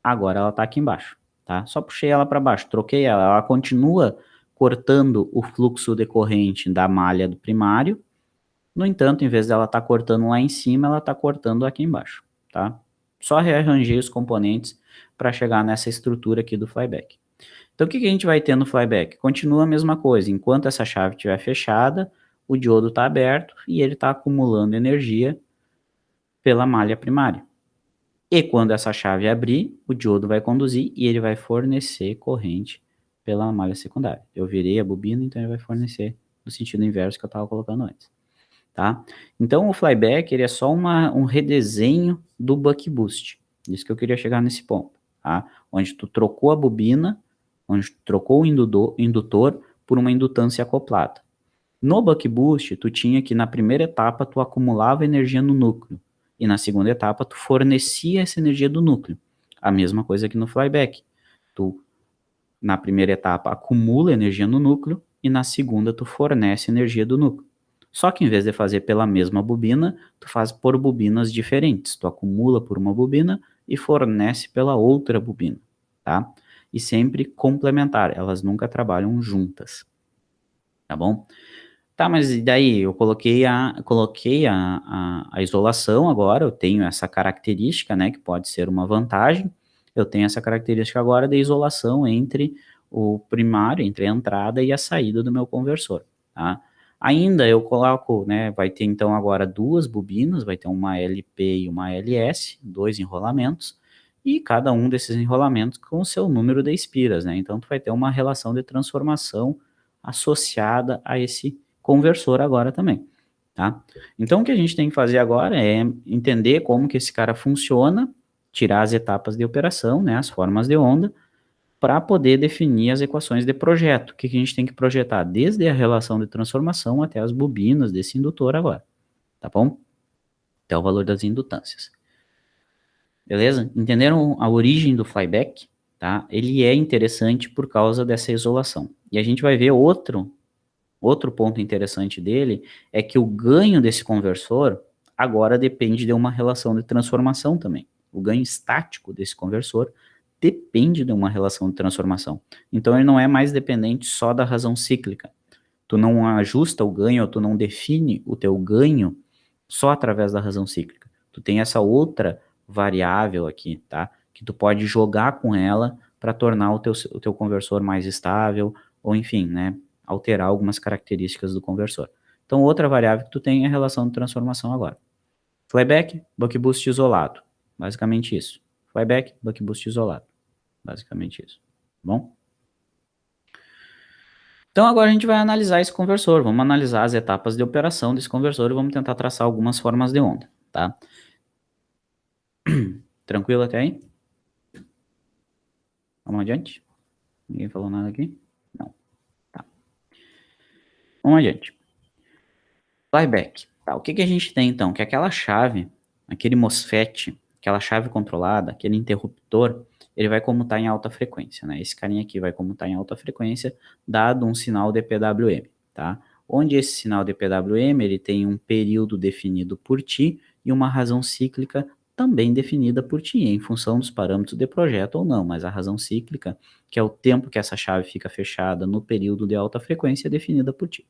agora ela está aqui embaixo, tá? Só puxei ela para baixo, troquei ela, ela continua cortando o fluxo decorrente da malha do primário. No entanto, em vez dela estar cortando lá em cima, ela está cortando aqui embaixo, tá? Só rearranjei os componentes para chegar nessa estrutura aqui do flyback. Então, o que a gente vai ter no flyback? Continua a mesma coisa. Enquanto essa chave estiver fechada, o diodo está aberto e ele está acumulando energia pela malha primária. E quando essa chave abrir, o diodo vai conduzir e ele vai fornecer corrente pela malha secundária. Eu virei a bobina, então ele vai fornecer no sentido inverso que eu estava colocando antes. Tá? Então, o flyback ele é só um redesenho do buck boost. Isso que eu queria chegar nesse ponto. Tá? Onde tu trocou a bobina, onde tu trocou o indutor por uma indutância acoplada. No buck boost, tu tinha que na primeira etapa tu acumulava energia no núcleo. E na segunda etapa tu fornecia essa energia do núcleo. A mesma coisa aqui no flyback. Tu, na primeira etapa, acumula energia no núcleo e na segunda tu fornece energia do núcleo. Só que em vez de fazer pela mesma bobina, tu faz por bobinas diferentes. Tu acumula por uma bobina e fornece pela outra bobina, tá? E sempre complementar, elas nunca trabalham juntas, tá bom? Tá, mas e daí? Eu coloquei a isolação agora, eu tenho essa característica, né, que pode ser uma vantagem. Eu tenho essa característica agora de isolação entre o primário, entre a entrada e a saída do meu conversor, tá? Ainda eu coloco, né, vai ter então agora duas bobinas, vai ter uma LP e uma LS, dois enrolamentos, e cada um desses enrolamentos com o seu número de espiras, né? Então tu vai ter uma relação de transformação associada a esse conversor agora também, tá? Então o que a gente tem que fazer agora é entender como que esse cara funciona, tirar as etapas de operação, né, as formas de onda, para poder definir as equações de projeto. O que a gente tem que projetar? Desde a relação de transformação até as bobinas desse indutor agora, tá bom? Até o valor das indutâncias. Beleza? Entenderam a origem do flyback? Tá? Ele é interessante por causa dessa isolação. E a gente vai ver outro ponto interessante dele, é que o ganho desse conversor agora depende de uma relação de transformação também. O ganho estático desse conversor depende de uma relação de transformação. Então ele não é mais dependente só da razão cíclica. Tu não ajusta o ganho, ou tu não define o teu ganho só através da razão cíclica. Tu tem essa outra variável aqui, tá? Que tu pode jogar com ela para tornar o teu conversor mais estável, ou enfim, né? Alterar algumas características do conversor. Então, outra variável que tu tem é a relação de transformação agora. Flyback, buck boost isolado. Basicamente isso. Flyback, buck boost isolado. Basicamente isso. Bom? Então, agora a gente vai analisar esse conversor. Vamos analisar as etapas de operação desse conversor e vamos tentar traçar algumas formas de onda, tá? Tranquilo até aí? Vamos adiante? Ninguém falou nada aqui? Não. Tá. Vamos adiante. Flyback. Tá, o que a gente tem então? Que aquela chave, aquele MOSFET, aquela chave controlada, aquele interruptor, ele vai comutar em alta frequência, né? Esse carinha aqui vai comutar em alta frequência, dado um sinal de PWM, tá? Onde esse sinal de PWM, ele tem um período definido por ti e uma razão cíclica também definida por ti, em função dos parâmetros de projeto ou não, mas a razão cíclica, que é o tempo que essa chave fica fechada no período de alta frequência, é definida por ti.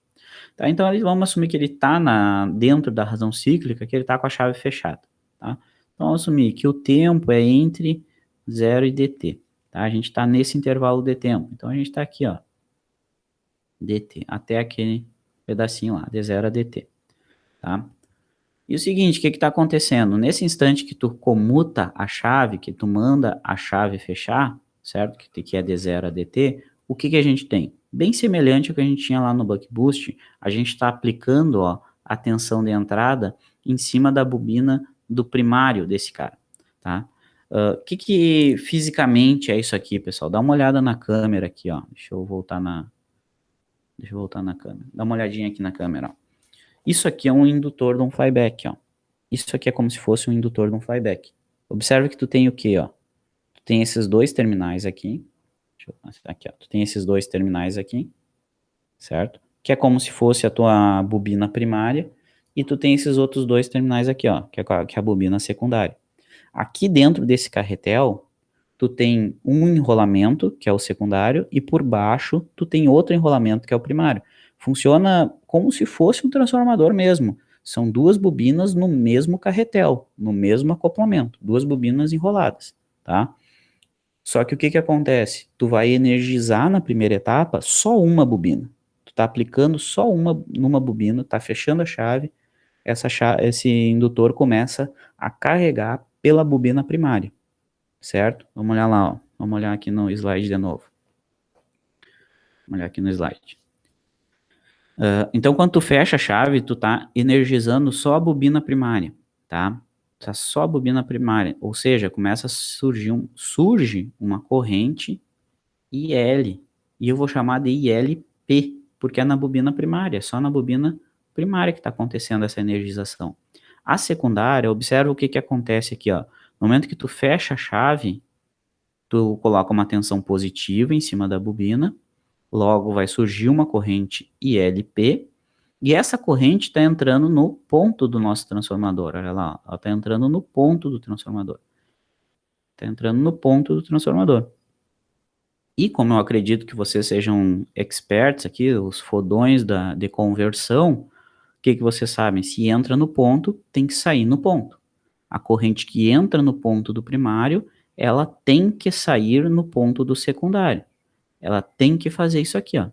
Tá? Então, vamos assumir que ele está dentro da razão cíclica, que ele está com a chave fechada. Tá? Então, vamos assumir que o tempo é entre 0 e dt. Tá? A gente está nesse intervalo de tempo. Então, a gente está aqui, ó, dt, até aquele pedacinho lá, de 0 a dt. Tá? E o seguinte, o que está acontecendo? Nesse instante que tu comuta a chave, que tu manda a chave fechar, certo? Que é de 0 a dt, o que a gente tem? Bem semelhante ao que a gente tinha lá no buck boost, a gente está aplicando, ó, a tensão de entrada em cima da bobina do primário desse cara, tá? Que fisicamente é isso aqui, pessoal? Dá uma olhada na câmera aqui, ó. Deixa eu voltar Deixa eu voltar na câmera. Dá uma olhadinha aqui na câmera, ó. Isso aqui é um indutor de um flyback, ó. Isso aqui é como se fosse um indutor de um flyback. Observa que tu tem o quê, ó? Tu tem esses dois terminais aqui. Aqui, ó. Tu tem esses dois terminais aqui, certo? Que é como se fosse a tua bobina primária. E tu tem esses outros dois terminais aqui, ó, que é a bobina secundária. Aqui dentro desse carretel, tu tem um enrolamento, que é o secundário, e por baixo tu tem outro enrolamento, que é o primário. Funciona como se fosse um transformador mesmo. São duas bobinas no mesmo carretel, no mesmo acoplamento, duas bobinas enroladas, tá? Só que o que que acontece? Tu vai energizar na primeira etapa só uma bobina. Tu tá aplicando só uma numa bobina, tá fechando a chave, esse indutor começa a carregar pela bobina primária, certo? Vamos olhar lá, ó. Vamos olhar aqui no slide de novo. Vamos olhar aqui no slide. Então, quando tu fecha a chave, tu tá energizando só a bobina primária, tá? Tá só a bobina primária, ou seja, começa a surge uma corrente IL, e eu vou chamar de ILP, porque é na bobina primária, só na bobina primária que está acontecendo essa energização. A secundária, observa o que que acontece aqui, ó. No momento que tu fecha a chave, tu coloca uma tensão positiva em cima da bobina, logo vai surgir uma corrente ILP, e essa corrente está entrando no ponto do nosso transformador, olha lá, ela está entrando no ponto do transformador. Está entrando no ponto do transformador. E como eu acredito que vocês sejam experts aqui, os fodões de conversão, o que que vocês sabem? Se entra no ponto, tem que sair no ponto. A corrente que entra no ponto do primário, ela tem que sair no ponto do secundário. Ela tem que fazer isso aqui, ó.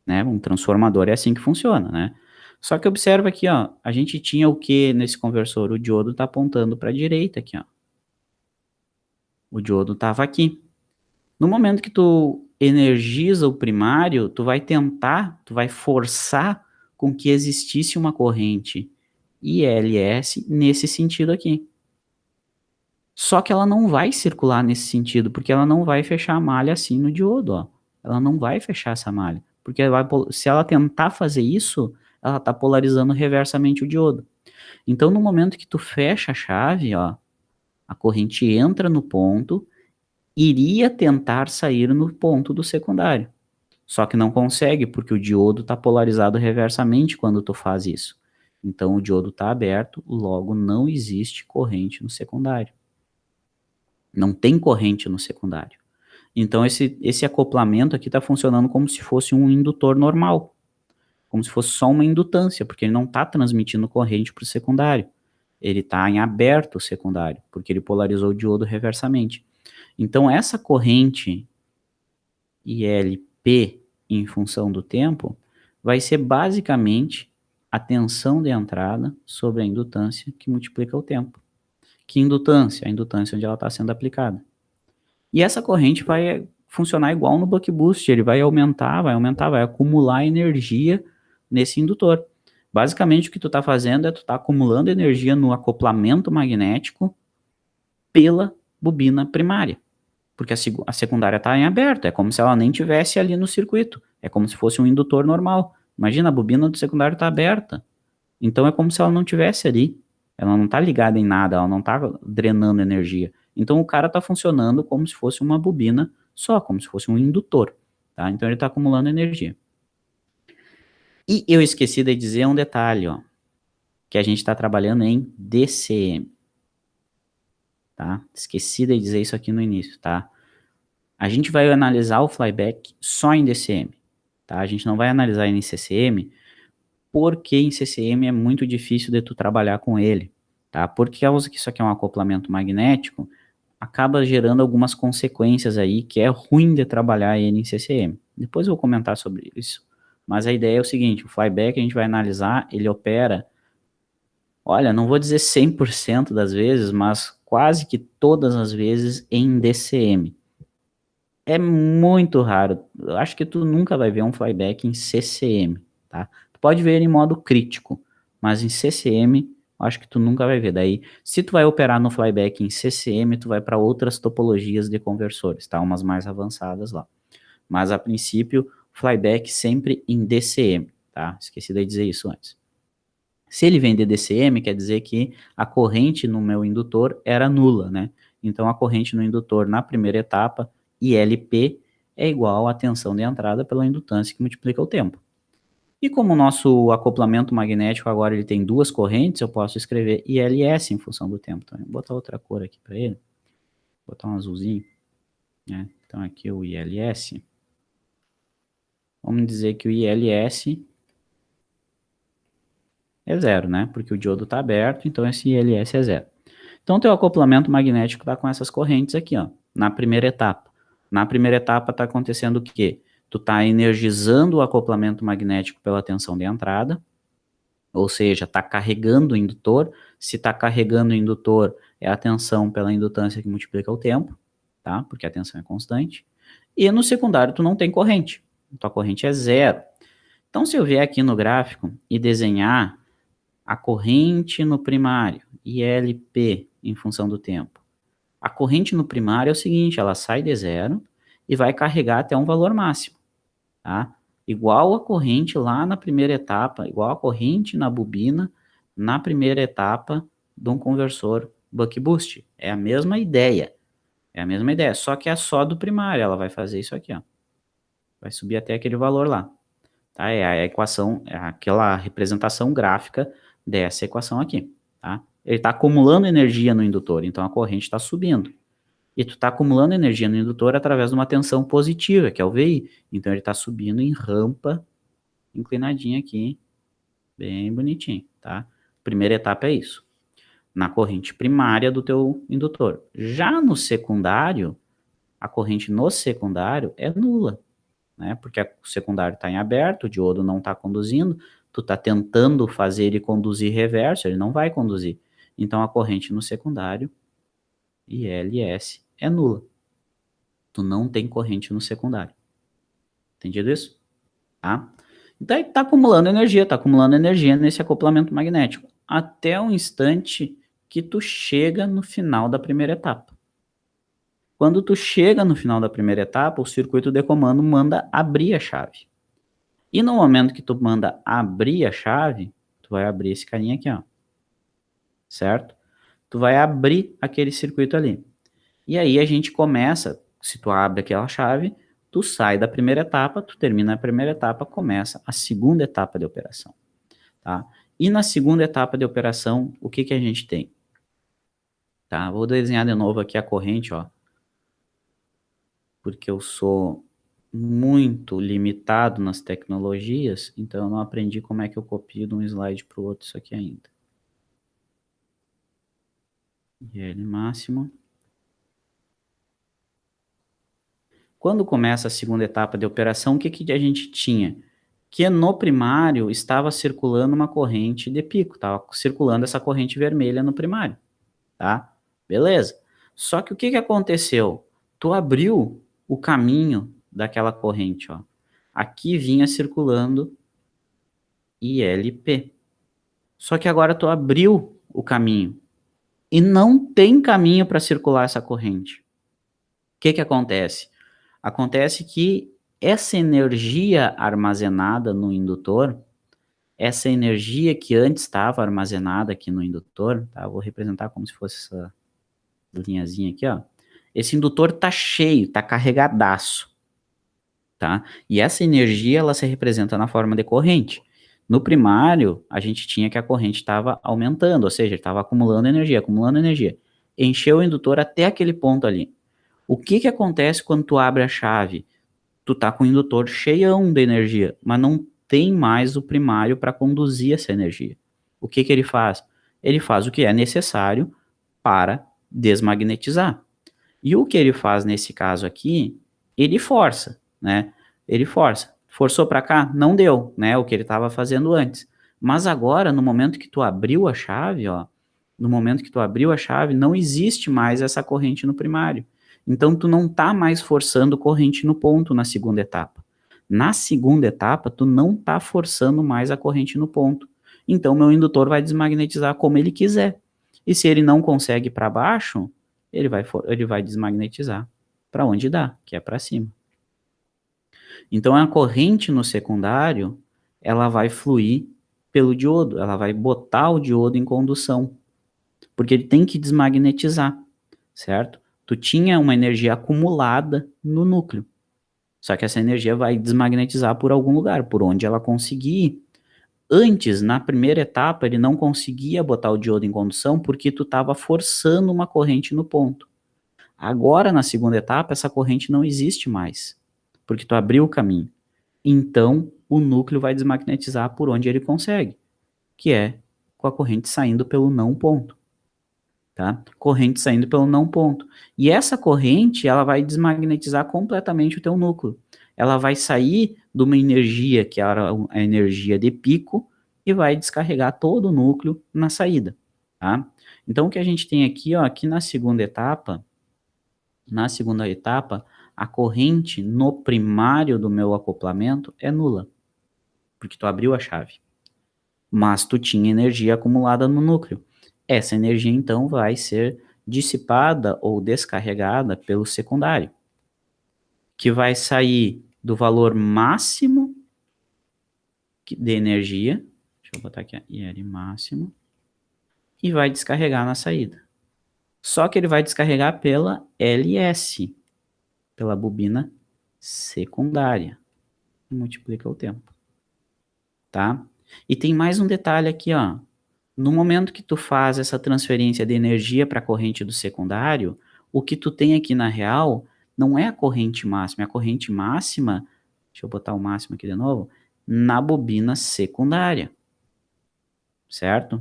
Né? Um transformador é assim que funciona, né? Só que observa aqui, ó, a gente tinha o que nesse conversor? O diodo está apontando para a direita aqui, ó. O diodo estava aqui. No momento que tu energiza o primário, tu vai forçar com que existisse uma corrente ILS nesse sentido aqui. Só que ela não vai circular nesse sentido, porque ela não vai fechar a malha assim no diodo, ó. Ela não vai fechar essa malha, porque se ela tentar fazer isso, ela está polarizando reversamente o diodo. Então, no momento que tu fecha a chave, ó, a corrente entra no ponto, iria tentar sair no ponto do secundário. Só que não consegue, porque o diodo está polarizado reversamente quando tu faz isso. Então o diodo está aberto, logo não existe corrente no secundário. Não tem corrente no secundário. Então esse acoplamento aqui está funcionando como se fosse um indutor normal. Como se fosse só uma indutância, porque ele não está transmitindo corrente para o secundário. Ele está em aberto o secundário, porque ele polarizou o diodo reversamente. Então, essa corrente ILP em função do tempo vai ser basicamente a tensão de entrada sobre a indutância que multiplica o tempo. Que indutância? A indutância onde ela está sendo aplicada. E essa corrente vai funcionar igual no buck boost, ele vai aumentar, vai acumular energia nesse indutor. Basicamente o que tu está fazendo é tu tá acumulando energia no acoplamento magnético pela bobina primária, porque a secundária está em aberto, é como se ela nem tivesse ali no circuito, é como se fosse um indutor normal. Imagina, a bobina do secundário está aberta, então é como se ela não tivesse ali, ela não está ligada em nada, ela não está drenando energia. Então o cara está funcionando como se fosse uma bobina só, como se fosse um indutor, tá? Então ele está acumulando energia. E eu esqueci de dizer um detalhe, ó, que a gente está trabalhando em DCM, tá? Esqueci de dizer isso aqui no início, tá? A gente vai analisar o flyback só em DCM, tá? A gente não vai analisar em CCM, porque em CCM é muito difícil de tu trabalhar com ele, tá? Por causa que isso aqui é um acoplamento magnético, acaba gerando algumas consequências aí que é ruim de trabalhar ele em CCM. Depois eu vou comentar sobre isso. Mas a ideia é o seguinte, o flyback a gente vai analisar, ele opera, olha, não vou dizer 100% das vezes, mas quase que todas as vezes em DCM. É muito raro. Eu acho que tu nunca vai ver um flyback em CCM, tá? Tu pode ver em modo crítico, mas em CCM, eu acho que tu nunca vai ver. Daí, se tu vai operar no flyback em CCM, tu vai para outras topologias de conversores, tá? Umas mais avançadas lá. Mas, a princípio, flyback sempre em DCM, tá? Esqueci de dizer isso antes. Se ele vem de DCM, quer dizer que a corrente no meu indutor era nula, né? Então, a corrente no indutor na primeira etapa, ILP, é igual à tensão de entrada pela indutância que multiplica o tempo. E como o nosso acoplamento magnético agora ele tem duas correntes, eu posso escrever ILS em função do tempo. Então, eu vou botar outra cor aqui para ele. Vou botar um azulzinho. Né? Então, aqui o ILS. Vamos dizer que o ILS é zero, né? Porque o diodo está aberto, então esse ILS é zero. Então, o teu acoplamento magnético está com essas correntes aqui, ó, na primeira etapa. Na primeira etapa está acontecendo o quê? Tu está energizando o acoplamento magnético pela tensão de entrada, ou seja, está carregando o indutor. Se está carregando o indutor, é a tensão pela indutância que multiplica o tempo, tá? Porque a tensão é constante. E no secundário, tu não tem corrente. Tua corrente é zero. Então, se eu vier aqui no gráfico e desenhar a corrente no primário, ILP, em função do tempo. A corrente no primário é o seguinte, ela sai de zero e vai carregar até um valor máximo, tá? Igual a corrente lá na primeira etapa, igual a corrente na bobina na primeira etapa de um conversor buck-boost. É a mesma ideia. É a mesma ideia, só que é só do primário, ela vai fazer isso aqui, ó. Vai subir até aquele valor lá. Tá? É a equação, é aquela representação gráfica dessa equação aqui, tá? Ele está acumulando energia no indutor, então a corrente está subindo. E tu está acumulando energia no indutor através de uma tensão positiva, que é o VI. Então ele está subindo em rampa inclinadinha aqui, bem bonitinho, tá? Primeira etapa é isso. Na corrente primária do teu indutor. Já no secundário, a corrente no secundário é nula, né? Porque o secundário está em aberto, o diodo não está conduzindo, tu está tentando fazer ele conduzir reverso, ele não vai conduzir. Então, a corrente no secundário, ILS, é nula. Tu não tem corrente no secundário. Entendido isso? Tá? Então, ele está acumulando energia nesse acoplamento magnético, até o instante que tu chega no final da primeira etapa. Quando tu chega no final da primeira etapa, o circuito de comando manda abrir a chave. E no momento que tu manda abrir a chave, tu vai abrir esse carinha aqui, ó. Certo? Tu vai abrir aquele circuito ali. E aí a gente começa, se tu abre aquela chave, tu sai da primeira etapa, tu termina a primeira etapa, começa a segunda etapa de operação. Tá? E na segunda etapa de operação, o que que a gente tem? Tá? Vou desenhar de novo aqui a corrente, ó. Porque eu sou muito limitado nas tecnologias, então eu não aprendi como é que eu copio de um slide para o outro isso aqui ainda. IL máximo. Quando começa a segunda etapa de operação, o que que a gente tinha? Que no primário estava circulando uma corrente de pico, estava circulando essa corrente vermelha no primário, tá? Beleza. Só que o que que aconteceu? Tu abriu o caminho daquela corrente, ó. Aqui vinha circulando ILP. Só que agora tu abriu o caminho e não tem caminho para circular essa corrente. O que que acontece? Acontece que essa energia armazenada no indutor, essa energia que antes estava armazenada aqui no indutor, tá? Vou representar como se fosse essa linhazinha aqui, ó. Esse indutor tá cheio, tá carregadaço, tá? E essa energia, ela se representa na forma de corrente. No primário, a gente tinha que a corrente estava aumentando, ou seja, estava acumulando energia. Encheu o indutor até aquele ponto ali. O que que acontece quando tu abre a chave? Tu tá com o indutor cheião de energia, mas não tem mais o primário para conduzir essa energia. O que que ele faz? Ele faz o que é necessário para desmagnetizar. E o que ele faz nesse caso aqui, ele força, né? Ele força. Forçou para cá? Não deu, né? O que ele estava fazendo antes. Mas agora, no momento que tu abriu a chave, ó, no momento que tu abriu a chave, não existe mais essa corrente no primário. Então, tu não tá mais forçando corrente no ponto na segunda etapa. Na segunda etapa, tu não tá forçando mais a corrente no ponto. Então, meu indutor vai desmagnetizar como ele quiser. E se ele não consegue para baixo, ele vai desmagnetizar para onde dá, que é para cima. Então, a corrente no secundário, ela vai fluir pelo diodo, ela vai botar o diodo em condução, porque ele tem que desmagnetizar, certo? Tu tinha uma energia acumulada no núcleo, só que essa energia vai desmagnetizar por algum lugar, por onde ela conseguir. Antes, na primeira etapa, ele não conseguia botar o diodo em condução porque tu estava forçando uma corrente no ponto. Agora, na segunda etapa, essa corrente não existe mais, porque tu abriu o caminho. Então, o núcleo vai desmagnetizar por onde ele consegue, que é com a corrente saindo pelo não ponto. Tá? Corrente saindo pelo não ponto. E essa corrente, ela vai desmagnetizar completamente o teu núcleo. Ela vai sair de uma energia que era a energia de pico e vai descarregar todo o núcleo na saída, tá? Então, o que a gente tem aqui, ó, aqui na segunda etapa, a corrente no primário do meu acoplamento é nula, porque tu abriu a chave. Mas tu tinha energia acumulada no núcleo. Essa energia, então, vai ser dissipada ou descarregada pelo secundário, que vai sair do valor máximo de energia, deixa eu botar aqui, IR máximo, e vai descarregar na saída. Só que ele vai descarregar pela LS, pela bobina secundária. Multiplica o tempo, tá? E tem mais um detalhe aqui, ó. No momento que tu faz essa transferência de energia para a corrente do secundário, o que tu tem aqui na real não é a corrente máxima, é a corrente máxima, deixa eu botar o máximo aqui de novo, na bobina secundária, certo?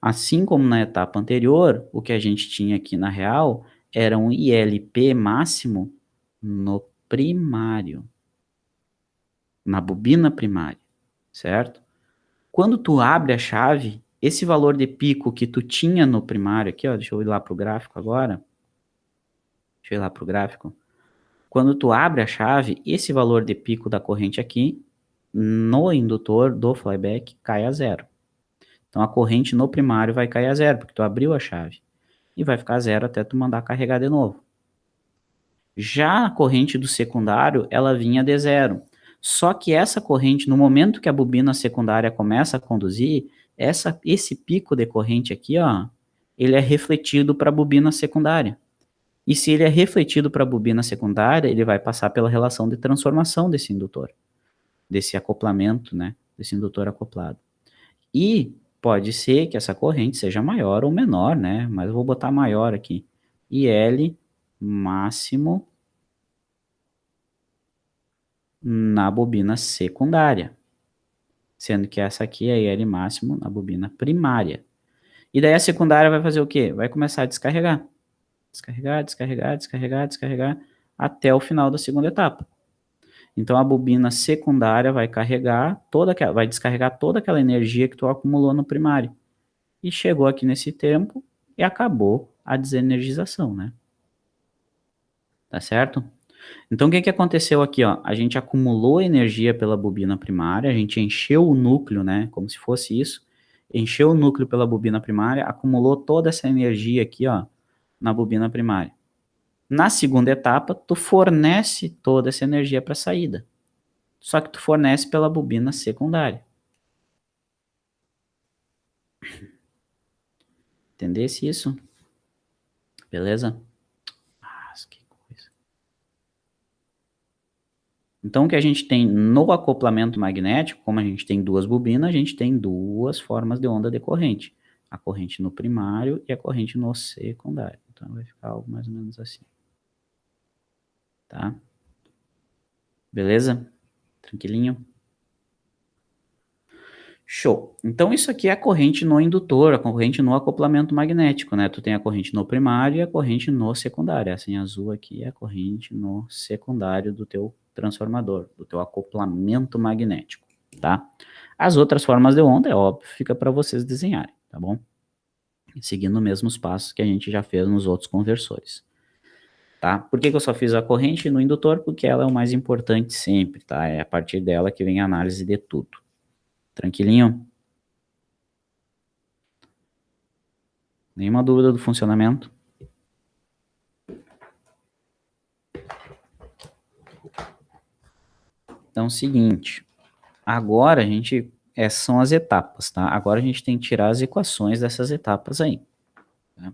Assim como na etapa anterior, o que a gente tinha aqui na real era um ILP máximo no primário, na bobina primária, certo? Quando tu abre a chave, esse valor de pico que tu tinha no primário aqui, ó, deixa eu ir lá pro gráfico agora. Deixa eu ir lá pro gráfico. Quando tu abre a chave, esse valor de pico da corrente aqui, no indutor do flyback, cai a zero. Então a corrente no primário vai cair a zero, porque tu abriu a chave. E vai ficar zero até tu mandar carregar de novo. Já a corrente do secundário, ela vinha de zero. Só que essa corrente, no momento que a bobina secundária começa a conduzir, esse pico de corrente aqui, ó, ele é refletido para a bobina secundária. E se ele é refletido para a bobina secundária, ele vai passar pela relação de transformação desse indutor, desse acoplamento, né, desse indutor acoplado. E pode ser que essa corrente seja maior ou menor, né, mas eu vou botar maior aqui. IL máximo na bobina secundária, sendo que essa aqui é IL máximo na bobina primária. E daí a secundária vai fazer o quê? Vai começar a descarregar. Descarregar, descarregar, descarregar, descarregar, até o final da segunda etapa. Então a bobina secundária vai vai descarregar toda aquela energia que tu acumulou no primário. E chegou aqui nesse tempo e acabou a desenergização, né? Tá certo? Então, o que aconteceu aqui, ó? A gente acumulou energia pela bobina primária, a gente encheu o núcleo, né? Como se fosse isso. Encheu o núcleo pela bobina primária, acumulou toda essa energia aqui, ó, na bobina primária. Na segunda etapa, tu fornece toda essa energia para a saída. Só que tu fornece pela bobina secundária. Entendesse isso? Beleza? Mas que coisa. Então, o que a gente tem no acoplamento magnético, como a gente tem duas bobinas, a gente tem duas formas de onda decorrente. A corrente no primário e a corrente no secundário. Então, vai ficar algo mais ou menos assim. Tá? Beleza? Tranquilinho? Show. Então, isso aqui é a corrente no indutor, a corrente no acoplamento magnético, né? Tu tem a corrente no primário e a corrente no secundário. Essa em azul aqui é a corrente no secundário do teu transformador, do teu acoplamento magnético, tá? As outras formas de onda, é óbvio, fica para vocês desenharem, tá bom? Seguindo os mesmos passos que a gente já fez nos outros conversores, tá? Por que eu só fiz a corrente no indutor? Porque ela é o mais importante sempre, tá? É a partir dela que vem a análise de tudo. Tranquilinho? Nenhuma dúvida do funcionamento? Então, seguinte, agora a gente, essas são as etapas, tá? Agora a gente tem que tirar as equações dessas etapas aí. Tá?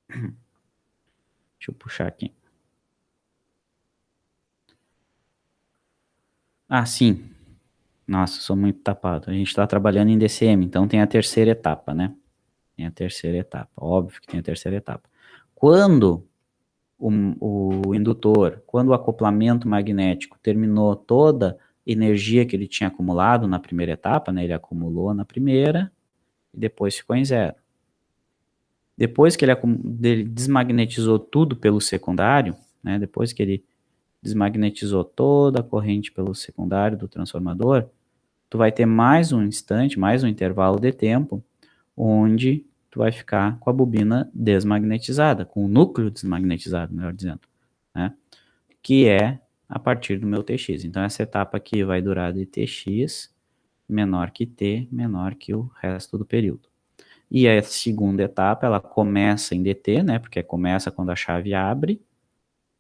Deixa eu puxar aqui. Ah, sim. Nossa, sou muito tapado. A gente está trabalhando em DCM, então tem a terceira etapa, né? Tem a terceira etapa. Óbvio que tem a terceira etapa. Quando o indutor, quando o acoplamento magnético terminou toda a energia que ele tinha acumulado na primeira etapa, né? Ele acumulou na primeira e depois ficou em zero. Depois que ele desmagnetizou tudo pelo secundário, né? Depois que ele desmagnetizou toda a corrente pelo secundário do transformador, tu vai ter mais um instante, mais um intervalo de tempo, onde tu vai ficar com a bobina desmagnetizada, com o núcleo desmagnetizado, melhor dizendo, né? Que é a partir do meu TX. Então, essa etapa aqui vai durar de TX menor que T, menor que o resto do período. E a segunda etapa, ela começa em DT, né? Porque começa quando a chave abre,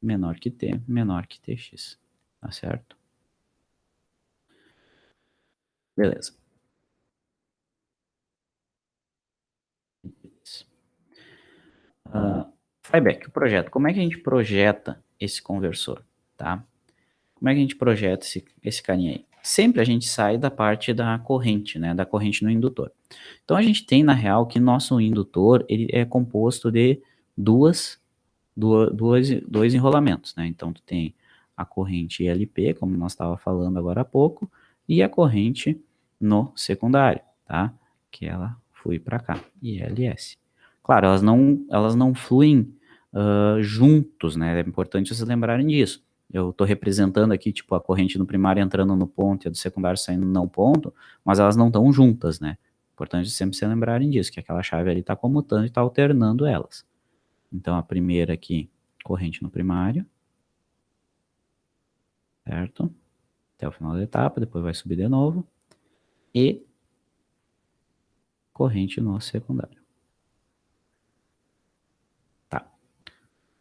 menor que T, menor que TX. Tá certo? Beleza. Flyback, o projeto. Como é que a gente projeta esse conversor, tá? Como é que a gente projeta esse carinha aí? Sempre a gente sai da parte da corrente, né? Da corrente no indutor. Então a gente tem, na real, que nosso indutor ele é composto de dois enrolamentos, né? Então tu tem a corrente LP, como nós estava falando agora há pouco, e a corrente no secundário, tá? Que ela flui para cá, ILS. Claro, elas não fluem juntos, né? É importante vocês lembrarem disso. Eu estou representando aqui, tipo, a corrente no primário entrando no ponto e a do secundário saindo no não ponto, mas elas não estão juntas, né? Importante sempre se lembrarem disso, que aquela chave ali está comutando e está alternando elas. Então, a primeira aqui, corrente no primário, certo? Até o final da etapa, depois vai subir de novo. E corrente no secundário. Tá.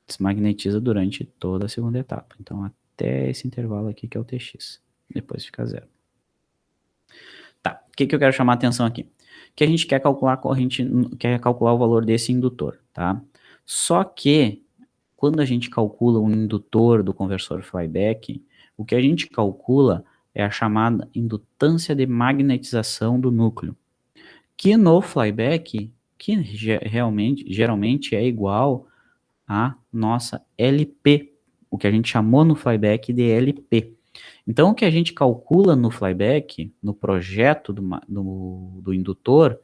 Desmagnetiza durante toda a segunda etapa. Então, até esse intervalo aqui, que é o TX. Depois fica zero. Tá. O que eu quero chamar a atenção aqui? Que a gente quer calcular a corrente, quer calcular o valor desse indutor, tá? Só que, quando a gente calcula o indutor do conversor flyback, o que a gente calcula é a chamada indutância de magnetização do núcleo, que no flyback, que geralmente é igual a nossa LP, o que a gente chamou no flyback de LP. Então, o que a gente calcula no flyback, no projeto do indutor,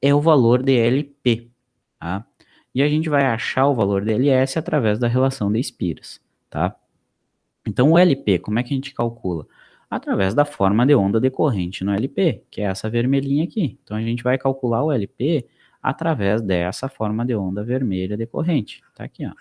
é o valor de LP, tá? E a gente vai achar o valor de LS através da relação de espiras, tá? Então, o LP, como é que a gente calcula? Através da forma de onda decorrente no LP, que é essa vermelhinha aqui. Então, a gente vai calcular o LP através dessa forma de onda vermelha decorrente. Tá aqui, ó.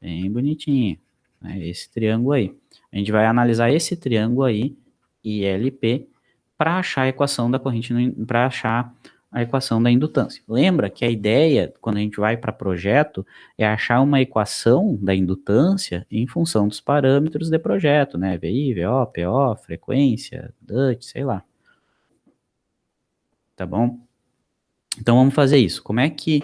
Bem bonitinho, né? Esse triângulo aí. A gente vai analisar esse triângulo aí, ILP, para achar a equação da corrente, para achar a equação da indutância. Lembra que a ideia, quando a gente vai para projeto, é achar uma equação da indutância em função dos parâmetros de projeto, né? VI, VO, PO, frequência, DUT, sei lá. Tá bom? Então vamos fazer isso. Como é que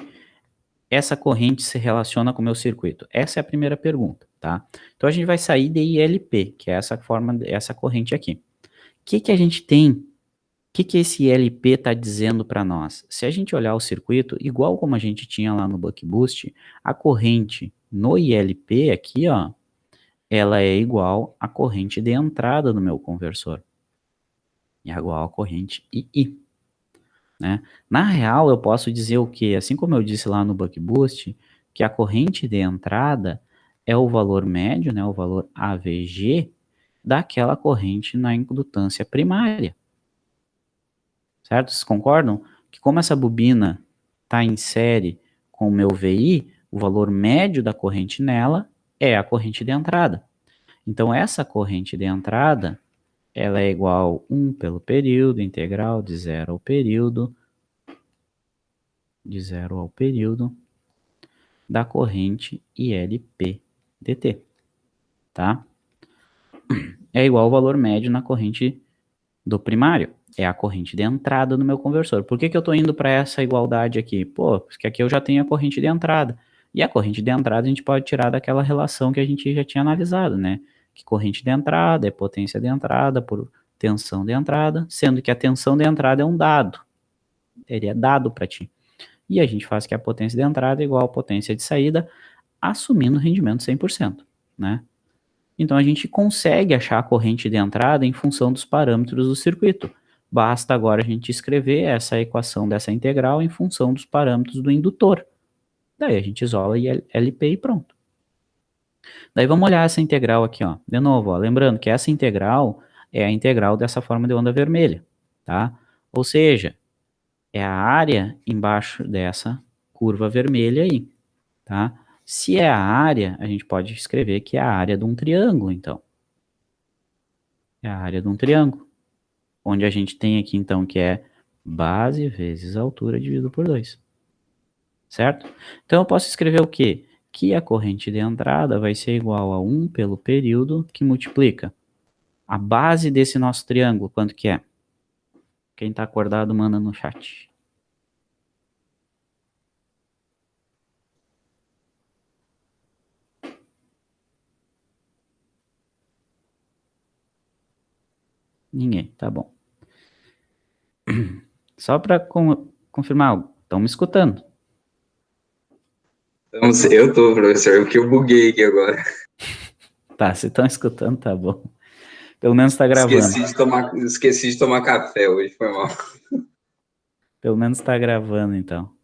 essa corrente se relaciona com o meu circuito? Essa é a primeira pergunta, tá? Então a gente vai sair de ILP, que é essa corrente aqui. O que a gente tem? O que esse ILP está dizendo para nós? Se a gente olhar o circuito, igual como a gente tinha lá no Buck Boost, a corrente no ILP aqui, ó, ela é igual à corrente de entrada do meu conversor. E é igual à corrente II. Né? Na real, eu posso dizer o que? Assim como eu disse lá no Buck Boost, que a corrente de entrada é o valor médio, né, o valor AVG, daquela corrente na indutância primária. Certo? Vocês concordam? Que como essa bobina está em série com o meu VI, o valor médio da corrente nela é a corrente de entrada. Então, essa corrente de entrada, ela é igual a 1 pelo período, integral de 0 ao período, da corrente ILP dt, tá? é igual ao valor médio na corrente do primário. É a corrente de entrada no meu conversor. Por que eu estou indo para essa igualdade aqui? Pô, porque aqui eu já tenho a corrente de entrada. E a corrente de entrada a gente pode tirar daquela relação que a gente já tinha analisado, né? Que corrente de entrada é potência de entrada por tensão de entrada, sendo que a tensão de entrada é um dado. Ele é dado para ti. E a gente faz que a potência de entrada é igual à potência de saída, assumindo o rendimento 100%, né? Então a gente consegue achar a corrente de entrada em função dos parâmetros do circuito. Basta agora a gente escrever essa equação dessa integral em função dos parâmetros do indutor. Daí a gente isola LP e pronto. Daí vamos olhar essa integral aqui, ó. De novo, ó, lembrando que essa integral é a integral dessa forma de onda vermelha, tá? Ou seja, é a área embaixo dessa curva vermelha aí, tá? Se é a área, a gente pode escrever que é a área de um triângulo, então. É a área de um triângulo. Onde a gente tem aqui, então, que é base vezes altura dividido por 2. Certo? Então, eu posso escrever o quê? Que a corrente de entrada vai ser igual a 1 pelo período que multiplica a base desse nosso triângulo. Quanto que é? Quem está acordado, manda no chat. Ninguém, tá bom. Só para confirmar algo. Estão me escutando? Eu tô, professor, porque eu buguei aqui agora. Tá, se estão escutando, tá bom. Pelo menos está gravando. Esqueci de tomar café hoje, foi mal. Pelo menos está gravando, então.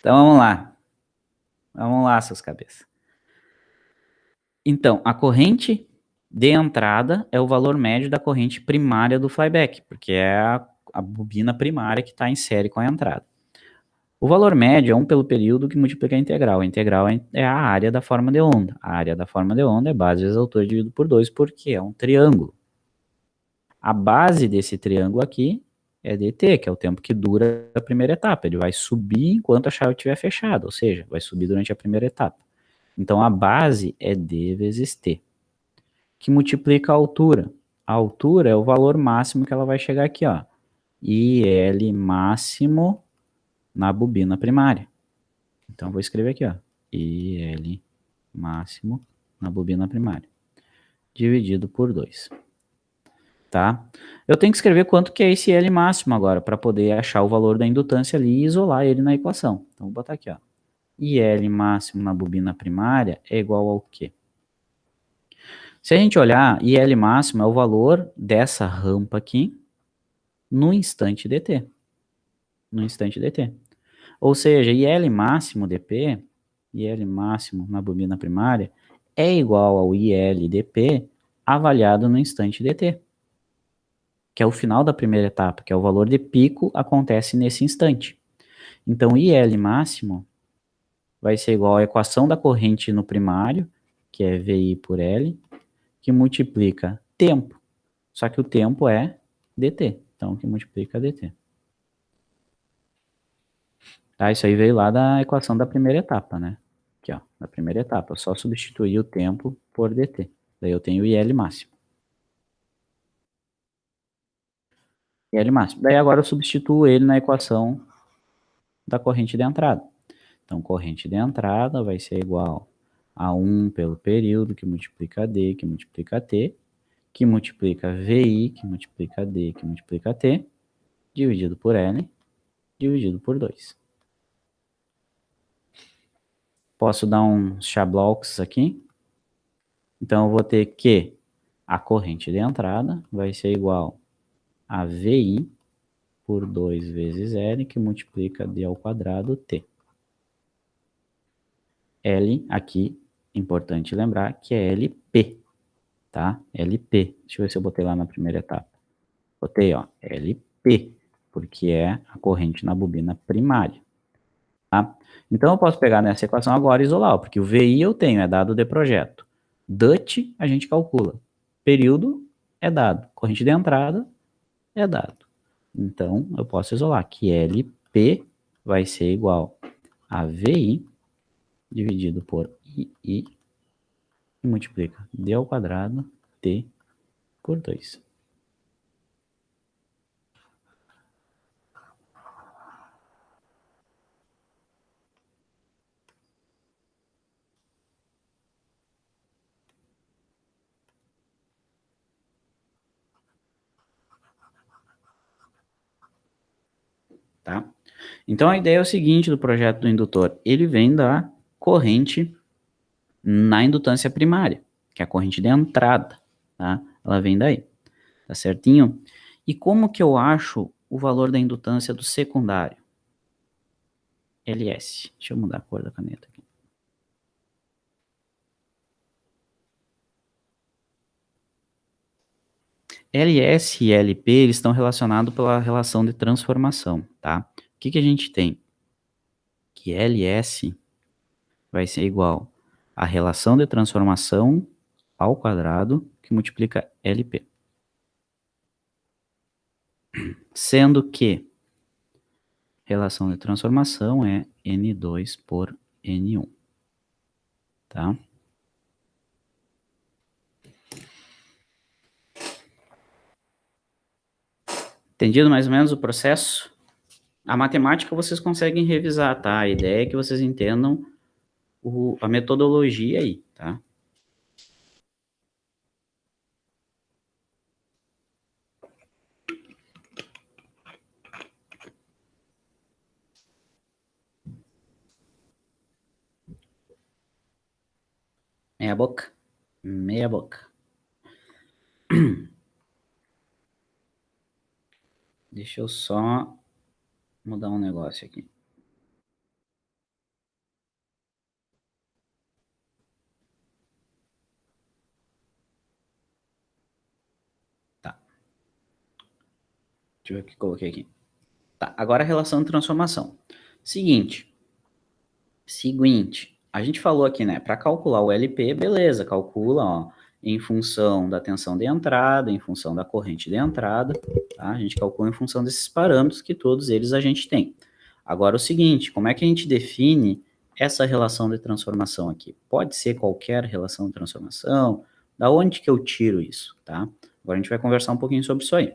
Então vamos lá. Vamos lá, seus cabeças. Então, a corrente de entrada é o valor médio da corrente primária do flyback, porque é a bobina primária que está em série com a entrada. O valor médio é 1 pelo período que multiplica a integral. A integral é a área da forma de onda. A área da forma de onda é base vezes altura dividido por 2, porque é um triângulo. A base desse triângulo aqui é dt, que é o tempo que dura a primeira etapa. Ele vai subir enquanto a chave estiver fechada, ou seja, vai subir durante a primeira etapa. Então, a base é d vezes t, que multiplica a altura. A altura é o valor máximo que ela vai chegar aqui, ó. IL máximo na bobina primária. Então, vou escrever aqui, ó. IL máximo na bobina primária. Dividido por 2. Tá? Eu tenho que escrever quanto que é esse L máximo agora, para poder achar o valor da indutância ali e isolar ele na equação. Então, vou botar aqui, ó. IL máximo na bobina primária é igual ao quê? Se a gente olhar, IL máximo é o valor dessa rampa aqui no instante dt. No instante dt. Ou seja, IL máximo dp, IL máximo na bobina primária, é igual ao IL dp avaliado no instante dt, que é o final da primeira etapa, que é o valor de pico, acontece nesse instante. Então, IL máximo vai ser igual à equação da corrente no primário, que é VI por L, que multiplica tempo. Só que o tempo é dt, então que multiplica dt. Tá, isso aí veio lá da equação da primeira etapa, né? Aqui, ó, da primeira etapa. Eu só substituir o tempo por dt. Daí eu tenho IL máximo. IL máximo. Daí agora eu substituo ele na equação da corrente de entrada. Então, corrente de entrada vai ser igual a 1 pelo período, que multiplica D, que multiplica T, que multiplica VI, que multiplica D, que multiplica T, dividido por L, dividido por 2. Posso dar uns chablocks aqui. Então, eu vou ter que a corrente de entrada vai ser igual a VI por 2 vezes L, que multiplica D ao quadrado T. L aqui, importante lembrar que é LP, tá? LP. Deixa eu ver se eu botei lá na primeira etapa. Botei, ó, LP, porque é a corrente na bobina primária, tá? Então eu posso pegar nessa equação agora e isolar, porque o VI eu tenho, é dado de projeto. DUT a gente calcula. Período é dado. Corrente de entrada é dado. Então eu posso isolar que LP vai ser igual a VI dividido por II e multiplica D ao quadrado T por 2. Tá? Então, a ideia é o seguinte do projeto do indutor. Ele vem da corrente na indutância primária, que é a corrente de entrada, tá? Ela vem daí, tá certinho? E como que eu acho o valor da indutância do secundário? LS. Deixa eu mudar a cor da caneta aqui. LS e LP, eles estão relacionados pela relação de transformação, tá? O que que a gente tem? Que LS vai ser igual à relação de transformação ao quadrado que multiplica LP. Sendo que relação de transformação é N2 por N1, tá? Entendido mais ou menos o processo? A matemática vocês conseguem revisar, tá? A ideia é que vocês entendam a metodologia aí, tá? Meia boca. Meia boca. Deixa eu só mudar um negócio aqui. Tá. Deixa eu ver o que coloquei aqui. Tá, agora a relação de transformação. Seguinte, a gente falou aqui, né, para calcular o LP, beleza, calcula, ó, em função da tensão de entrada, em função da corrente de entrada, tá? A gente calcula em função desses parâmetros que todos eles a gente tem. Agora o seguinte, como é que a gente define essa relação de transformação aqui? Pode ser qualquer relação de transformação, da onde que eu tiro isso, tá? Agora a gente vai conversar um pouquinho sobre isso aí,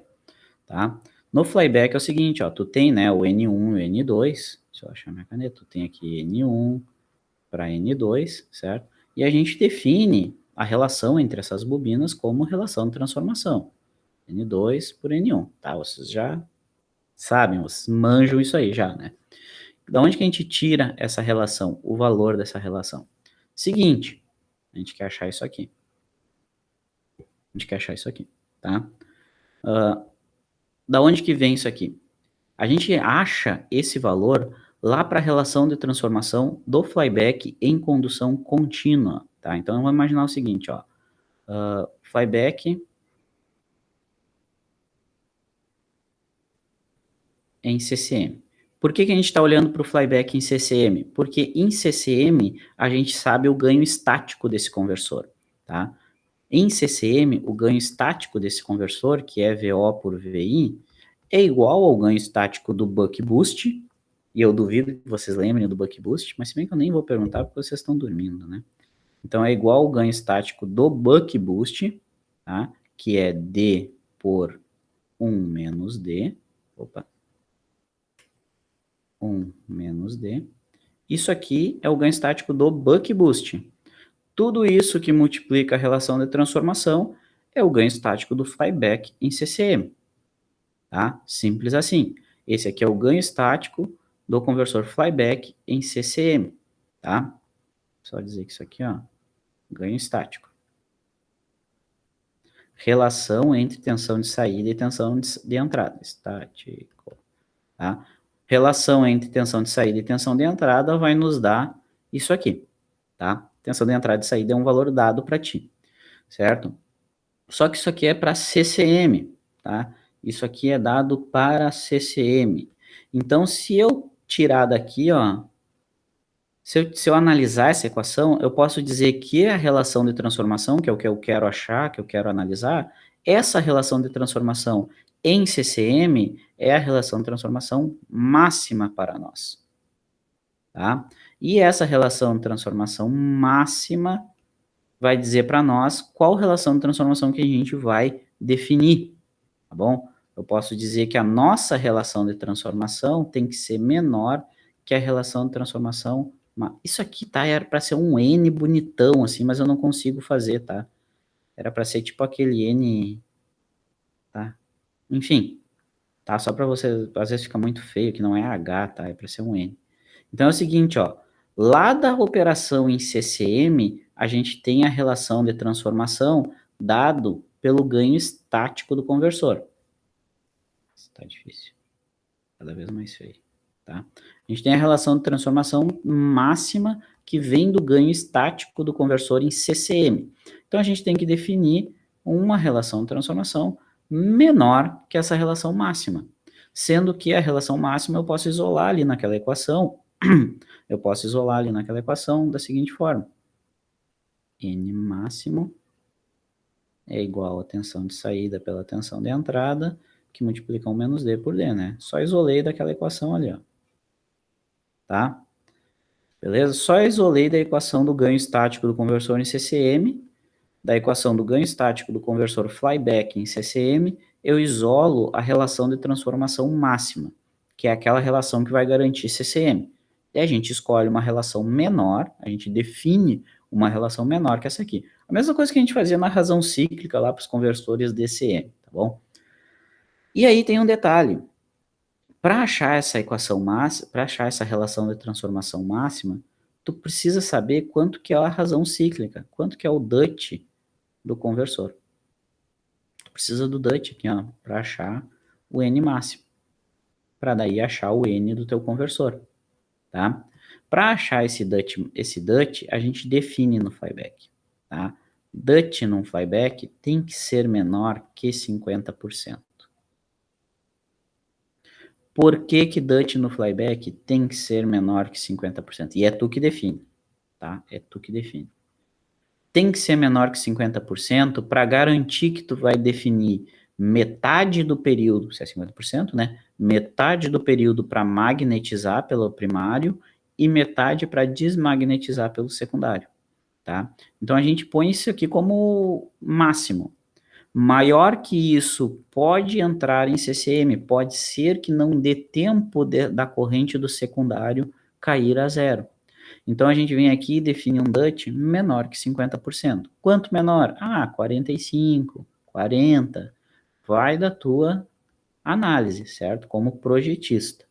tá? No flyback é o seguinte, ó, tu tem, né, o N1 e o N2, deixa eu achar minha caneta, tu tem aqui N1 para N2, certo? E a gente define a relação entre essas bobinas como relação de transformação, N2 por N1, tá? Vocês já sabem, vocês manjam isso aí já, né? Da onde que a gente tira essa relação, o valor dessa relação? Seguinte, a gente quer achar isso aqui. Tá? Da onde que vem isso aqui? A gente acha esse valor lá para a relação de transformação do flyback em condução contínua, tá? Então, vamos imaginar o seguinte, ó. Flyback em CCM. Por que que a gente está olhando para o flyback em CCM? Porque em CCM a gente sabe o ganho estático desse conversor, tá? Em CCM, o ganho estático desse conversor, que é VO por VI, é igual ao ganho estático do buck boost, e eu duvido que vocês lembrem do buck boost, mas se bem que eu nem vou perguntar porque vocês estão dormindo, né? Então, é igual ao ganho estático do buck boost, tá? Que é D por 1 menos D. Opa. 1 menos D. Isso aqui é o ganho estático do buck boost. Tudo isso que multiplica a relação de transformação é o ganho estático do flyback em CCM. Tá? Simples assim. Esse aqui é o ganho estático do conversor flyback em CCM. Tá? Só dizer que isso aqui, ó, ganho estático. Relação entre tensão de saída e tensão de entrada. Estático. Tá? Relação entre tensão de saída e tensão de entrada vai nos dar isso aqui. Tá? Tensão de entrada e saída é um valor dado para ti. Certo? Só que isso aqui é para CCM. Tá? Isso aqui é dado para CCM. Então, se eu tirar daqui, ó, se eu analisar essa equação, eu posso dizer que a relação de transformação, que é o que eu quero achar, que eu quero analisar, essa relação de transformação em CCM é a relação de transformação máxima para nós. Tá? E essa relação de transformação máxima vai dizer para nós qual relação de transformação que a gente vai definir, tá bom? Eu posso dizer que a nossa relação de transformação tem que ser menor que a relação de transformação. Isso aqui, tá? Era para ser um N bonitão, assim, mas eu não consigo fazer, tá? Era para ser tipo aquele N, tá? Enfim, tá? Só para você, às vezes fica muito feio, que não é H, tá? É para ser um N. Então é o seguinte, ó. Lá da operação em CCM, a gente tem a relação de transformação dado pelo ganho estático do conversor. Está difícil. Cada vez mais feio, tá? A gente tem a relação de transformação máxima que vem do ganho estático do conversor em CCM. Então a gente tem que definir uma relação de transformação menor que essa relação máxima. Sendo que a relação máxima eu posso isolar ali naquela equação, da seguinte forma. N máximo é igual a tensão de saída pela tensão de entrada, que multiplica 1 menos D por D, né? Só isolei daquela equação ali, ó. Tá? Beleza? Só isolei da equação do ganho estático do conversor em CCM, da equação do ganho estático do conversor flyback em CCM, eu isolo a relação de transformação máxima, que é aquela relação que vai garantir CCM. E a gente escolhe uma relação menor, a gente define uma relação menor que essa aqui. A mesma coisa que a gente fazia na razão cíclica lá para os conversores DCM, tá bom? E aí tem um detalhe. Para achar essa equação máxima, para achar essa relação de transformação máxima, tu precisa saber quanto que é a razão cíclica, quanto que é o Dutch do conversor. Tu precisa do Dutch aqui, ó, para achar o N máximo. Para daí achar o N do teu conversor, tá? Para achar esse Dutch, a gente define no flyback, tá? Dutch no flyback tem que ser menor que 50%. Por que que Dutch no flyback tem que ser menor que 50%? E é tu que define, tá? É tu que define. Tem que ser menor que 50% para garantir que tu vai definir metade do período, se é 50%, né? Metade do período para magnetizar pelo primário e metade para desmagnetizar pelo secundário, tá? Então a gente põe isso aqui como máximo. Maior que isso pode entrar em CCM, pode ser que não dê tempo da corrente do secundário cair a zero. Então a gente vem aqui e define um Dutch menor que 50%. Quanto menor? 45, 40. Vai da tua análise, certo? Como projetista.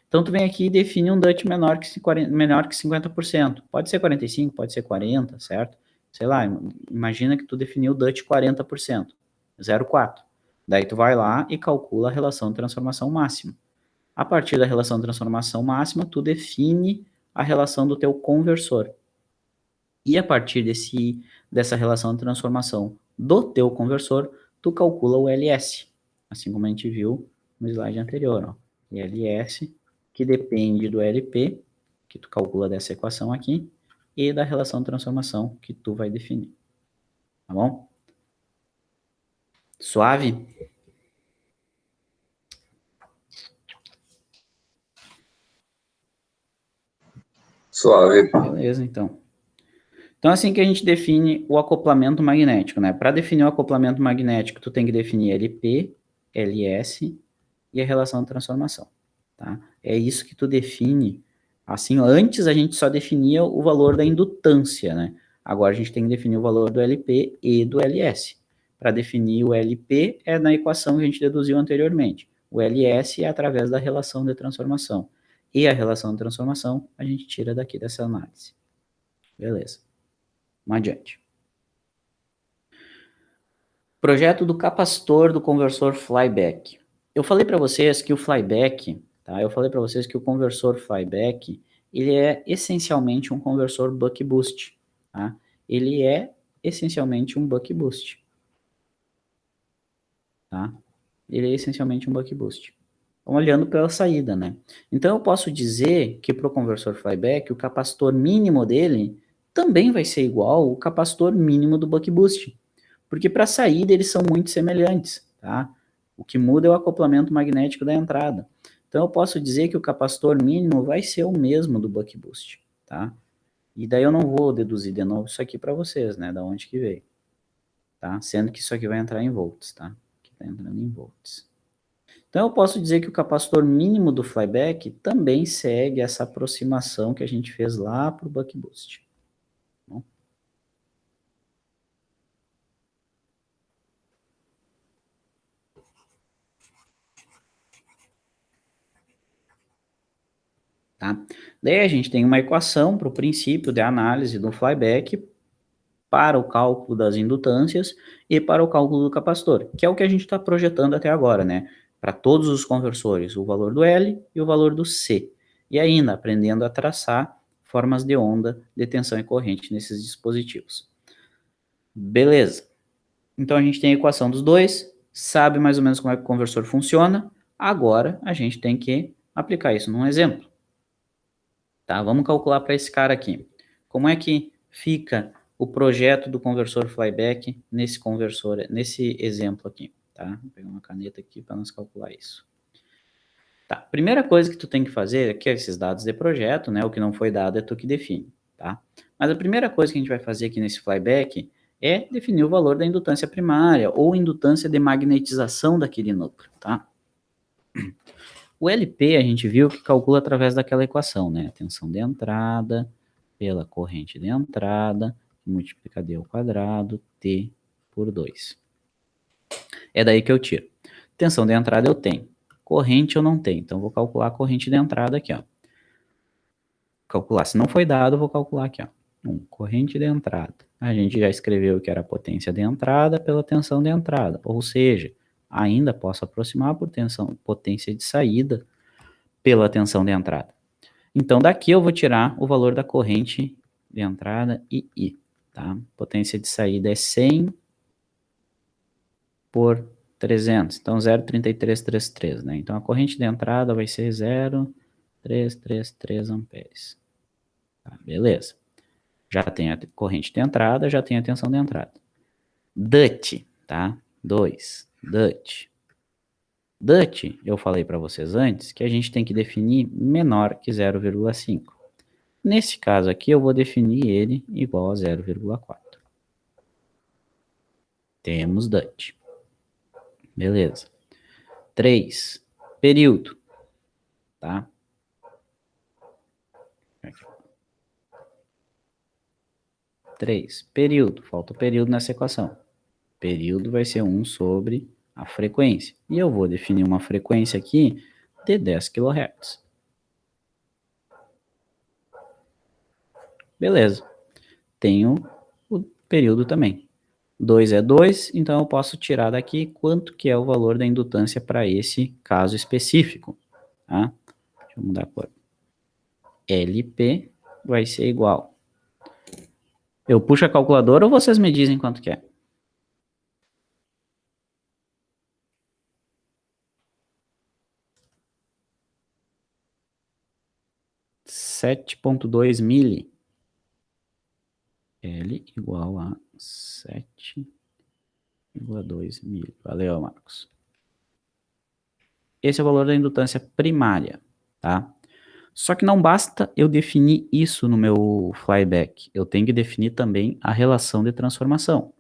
Então tu vem aqui e define um Dutch menor que 50%. Pode ser 45, pode ser 40, certo? Sei lá, imagina que tu definiu o Dutch 40%, 0,4. Daí tu vai lá e calcula a relação de transformação máxima. A partir da relação de transformação máxima, tu define a relação do teu conversor. E a partir dessa relação de transformação do teu conversor, tu calcula o LS, assim como a gente viu no slide anterior, ó. LS, que depende do LP, que tu calcula dessa equação aqui, e da relação de transformação que tu vai definir. Tá bom? Suave? Suave. Beleza, então. Então, assim que a gente define o acoplamento magnético, né? Para definir o acoplamento magnético, tu tem que definir LP, LS e a relação de transformação, tá? É isso que tu define. Assim, antes a gente só definia o valor da indutância, né? Agora a gente tem que definir o valor do LP e do LS. Para definir o LP é na equação que a gente deduziu anteriormente. O LS é através da relação de transformação. E a relação de transformação a gente tira daqui dessa análise. Beleza. Vamos adiante. Projeto do capacitor do conversor flyback. Eu falei para vocês que o flyback, tá? Eu falei para vocês que o conversor flyback, ele é essencialmente um conversor buck boost, tá? Ele é essencialmente um buck boost, tá? Ele é essencialmente um buck boost. Olhando pela saída, né? Então eu posso dizer que para o conversor flyback, o capacitor mínimo dele também vai ser igual ao capacitor mínimo do buck boost. Porque para a saída eles são muito semelhantes, tá? O que muda é o acoplamento magnético da entrada. Então eu posso dizer que o capacitor mínimo vai ser o mesmo do buck boost, tá? E daí eu não vou deduzir de novo isso aqui para vocês, né? Da onde que veio. Tá? Sendo que isso aqui vai entrar em volts, tá? Aqui tá entrando em volts. Então eu posso dizer que o capacitor mínimo do flyback também segue essa aproximação que a gente fez lá para o buck boost. Bom. Tá? Daí a gente tem uma equação para o princípio de análise do flyback para o cálculo das indutâncias e para o cálculo do capacitor, que é o que a gente está projetando até agora, né? Para todos os conversores, o valor do L e o valor do C. E ainda aprendendo a traçar formas de onda de tensão e corrente nesses dispositivos. Beleza. Então a gente tem a equação dos dois, sabe mais ou menos como é que o conversor funciona. Agora a gente tem que aplicar isso num exemplo. Tá? Vamos calcular para esse cara aqui. Como é que fica o projeto do conversor flyback nesse exemplo aqui, tá? Vou pegar uma caneta aqui para nós calcular isso. Tá, primeira coisa que tu tem que fazer é que esses dados de projeto, né? O que não foi dado é tu que define, tá? Mas a primeira coisa que a gente vai fazer aqui nesse flyback é definir o valor da indutância primária ou indutância de magnetização daquele núcleo, tá? O LP a gente viu que calcula através daquela equação, né? Tensão de entrada pela corrente de entrada, multiplica D ao quadrado, T por 2. É daí que eu tiro. Tensão de entrada eu tenho. Corrente eu não tenho. Então, vou calcular a corrente de entrada aqui, ó. Calcular. Se não foi dado, eu vou calcular aqui, ó. Corrente de entrada. A gente já escreveu que era a potência de entrada pela tensão de entrada. Ou seja, ainda posso aproximar por potência de saída pela tensão de entrada. Então, daqui eu vou tirar o valor da corrente de entrada e I, tá? Potência de saída é 100 por 300, então 0,3333, né? Então, a corrente de entrada vai ser 0,333 amperes. Tá, beleza. Já tem a corrente de entrada, já tem a tensão de entrada. DUT, tá? 2, DUT. DUT, eu falei para vocês antes, que a gente tem que definir menor que 0,5. Nesse caso aqui, eu vou definir ele igual a 0,4. Temos DUT. Beleza. 3. Período. Tá? 3. Período. Falta o período nessa equação. Período vai ser 1 sobre a frequência. E eu vou definir uma frequência aqui de 10 kHz. Beleza. Tenho o período também. 2 é 2, então eu posso tirar daqui quanto que é o valor da indutância para esse caso específico. Tá? Deixa eu mudar a cor. LP vai ser igual. Eu puxo a calculadora ou vocês me dizem quanto que é? 7,2 mili. L igual a 7,2 mili. Valeu, Marcos. Esse é o valor da indutância primária, tá? Só que não basta eu definir isso no meu flyback. Eu tenho que definir também a relação de transformação.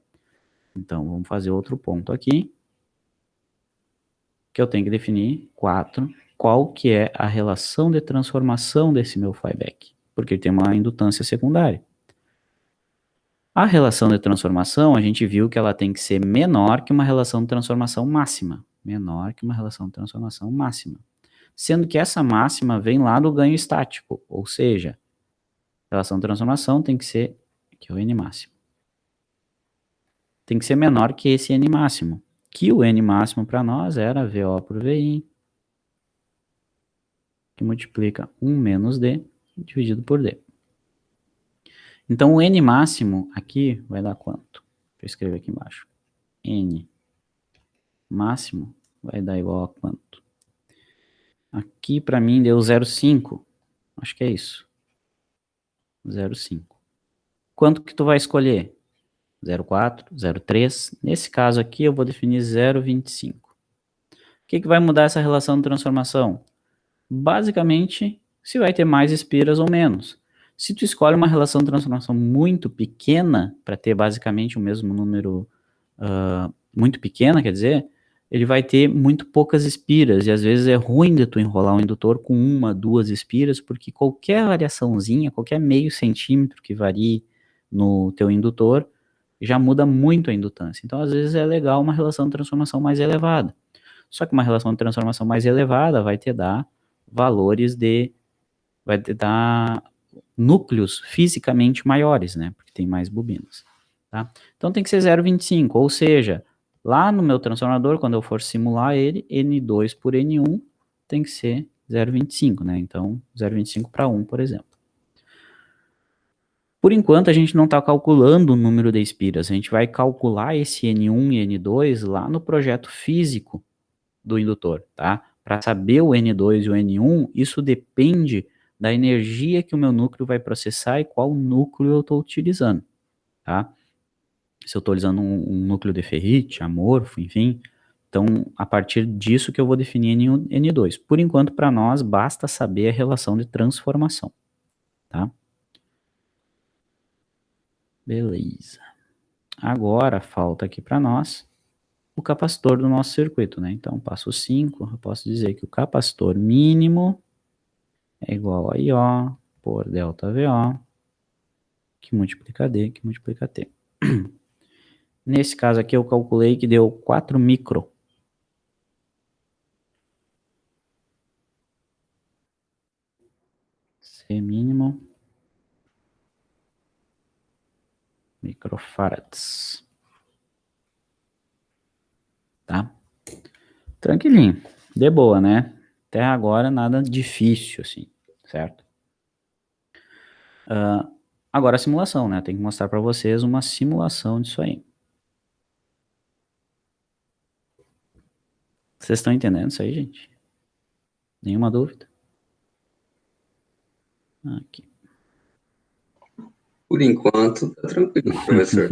Então, vamos fazer outro ponto aqui. Que eu tenho que definir 4. Qual que é a relação de transformação desse meu flyback? Porque ele tem uma indutância secundária. A relação de transformação, a gente viu que ela tem que ser menor que uma relação de transformação máxima. Menor que uma relação de transformação máxima. Sendo que essa máxima vem lá do ganho estático. Ou seja, a relação de transformação tem que ser, aqui é o N máximo. Tem que ser menor que esse N máximo. Que o N máximo para nós era VO por VI, que multiplica 1 menos D dividido por D. Então, o N máximo aqui vai dar quanto? Deixa eu escrever aqui embaixo. N máximo vai dar igual a quanto? Aqui, para mim, deu 0,5. Acho que é isso. 0,5. Quanto que tu vai escolher? 0,4, 0,3. Nesse caso aqui, eu vou definir 0,25. O que vai mudar essa relação de transformação? Basicamente, se vai ter mais espiras ou menos. Se tu escolhe uma relação de transformação muito pequena, para ter basicamente o mesmo número muito pequena, quer dizer, ele vai ter muito poucas espiras, e às vezes é ruim de tu enrolar um indutor com 1, 2 espiras, porque qualquer variaçãozinha, qualquer meio centímetro que varie no teu indutor, já muda muito a indutância. Então, às vezes é legal uma relação de transformação mais elevada. Só que uma relação de transformação mais elevada vai te dar vai te dar núcleos fisicamente maiores, né? Porque tem mais bobinas, tá? Então tem que ser 0,25, ou seja, lá no meu transformador, quando eu for simular ele, N2 por N1 tem que ser 0,25, né? Então 0,25 para 1, por exemplo. Por enquanto, a gente não está calculando o número de espiras, a gente vai calcular esse N1 e N2 lá no projeto físico do indutor, tá? Para saber o N2 e o N1, isso depende da energia que o meu núcleo vai processar e qual núcleo eu estou utilizando, tá? Se eu estou utilizando um núcleo de ferrite, amorfo, enfim, então a partir disso que eu vou definir N1 e N2. Por enquanto, para nós, basta saber a relação de transformação, tá? Beleza. Agora falta aqui para nós o capacitor do nosso circuito, né? Então, passo 5, eu posso dizer que o capacitor mínimo é igual a IO por delta VO, que multiplica D, que multiplica T. Nesse caso aqui, eu calculei que deu 4 micro. C mínimo microfarads. Tá? Tranquilinho. De boa, né? Até agora nada difícil, assim, certo? Agora a simulação, né? Tem que mostrar para vocês uma simulação disso aí. Vocês estão entendendo isso aí, gente? Nenhuma dúvida? Aqui. Por enquanto, tá tranquilo, professor.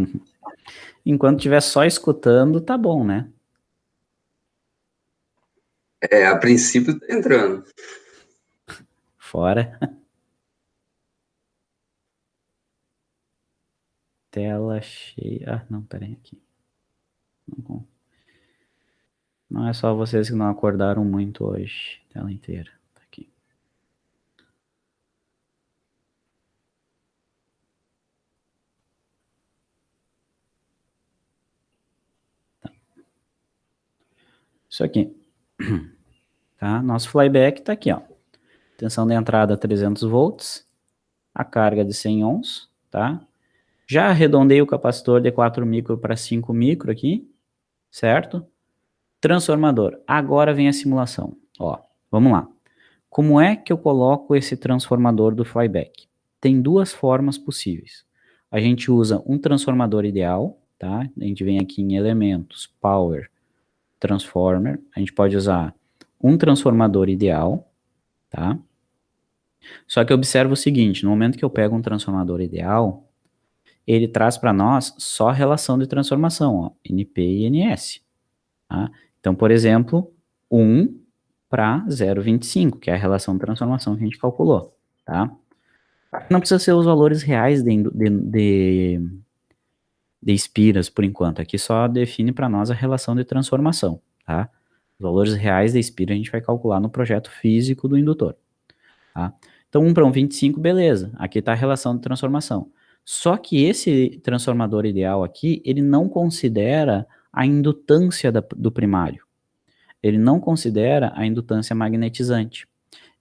Enquanto estiver só escutando, tá bom, né? A princípio tá entrando. Fora. Tela cheia. Ah, não, peraí aqui. Não é só vocês que não acordaram muito hoje. Tela inteira. Tá aqui. Tá. Isso aqui. Tá? Nosso flyback tá aqui, ó. Tensão de entrada 300 volts. A carga de 100 ohms, tá? Já arredondei o capacitor de 4 micro para 5 micro aqui, certo? Transformador. Agora vem a simulação. Ó, vamos lá. Como é que eu coloco esse transformador do flyback? Tem duas formas possíveis. A gente usa um transformador ideal, tá? A gente vem aqui em elementos, power, transformer. A gente pode usar um transformador ideal, tá? Só que observa o seguinte, no momento que eu pego um transformador ideal, ele traz para nós só a relação de transformação, ó, NP e NS. Tá? Então, por exemplo, 1 para 0,25, que é a relação de transformação que a gente calculou. Tá? Não precisa ser os valores reais de espiras, por enquanto. Aqui só define para nós a relação de transformação. Tá? Os valores reais da espira a gente vai calcular no projeto físico do indutor. Tá? Então, 1 para 1,25, beleza. Aqui está a relação de transformação. Só que esse transformador ideal aqui, ele não considera a indutância do primário. Ele não considera a indutância magnetizante.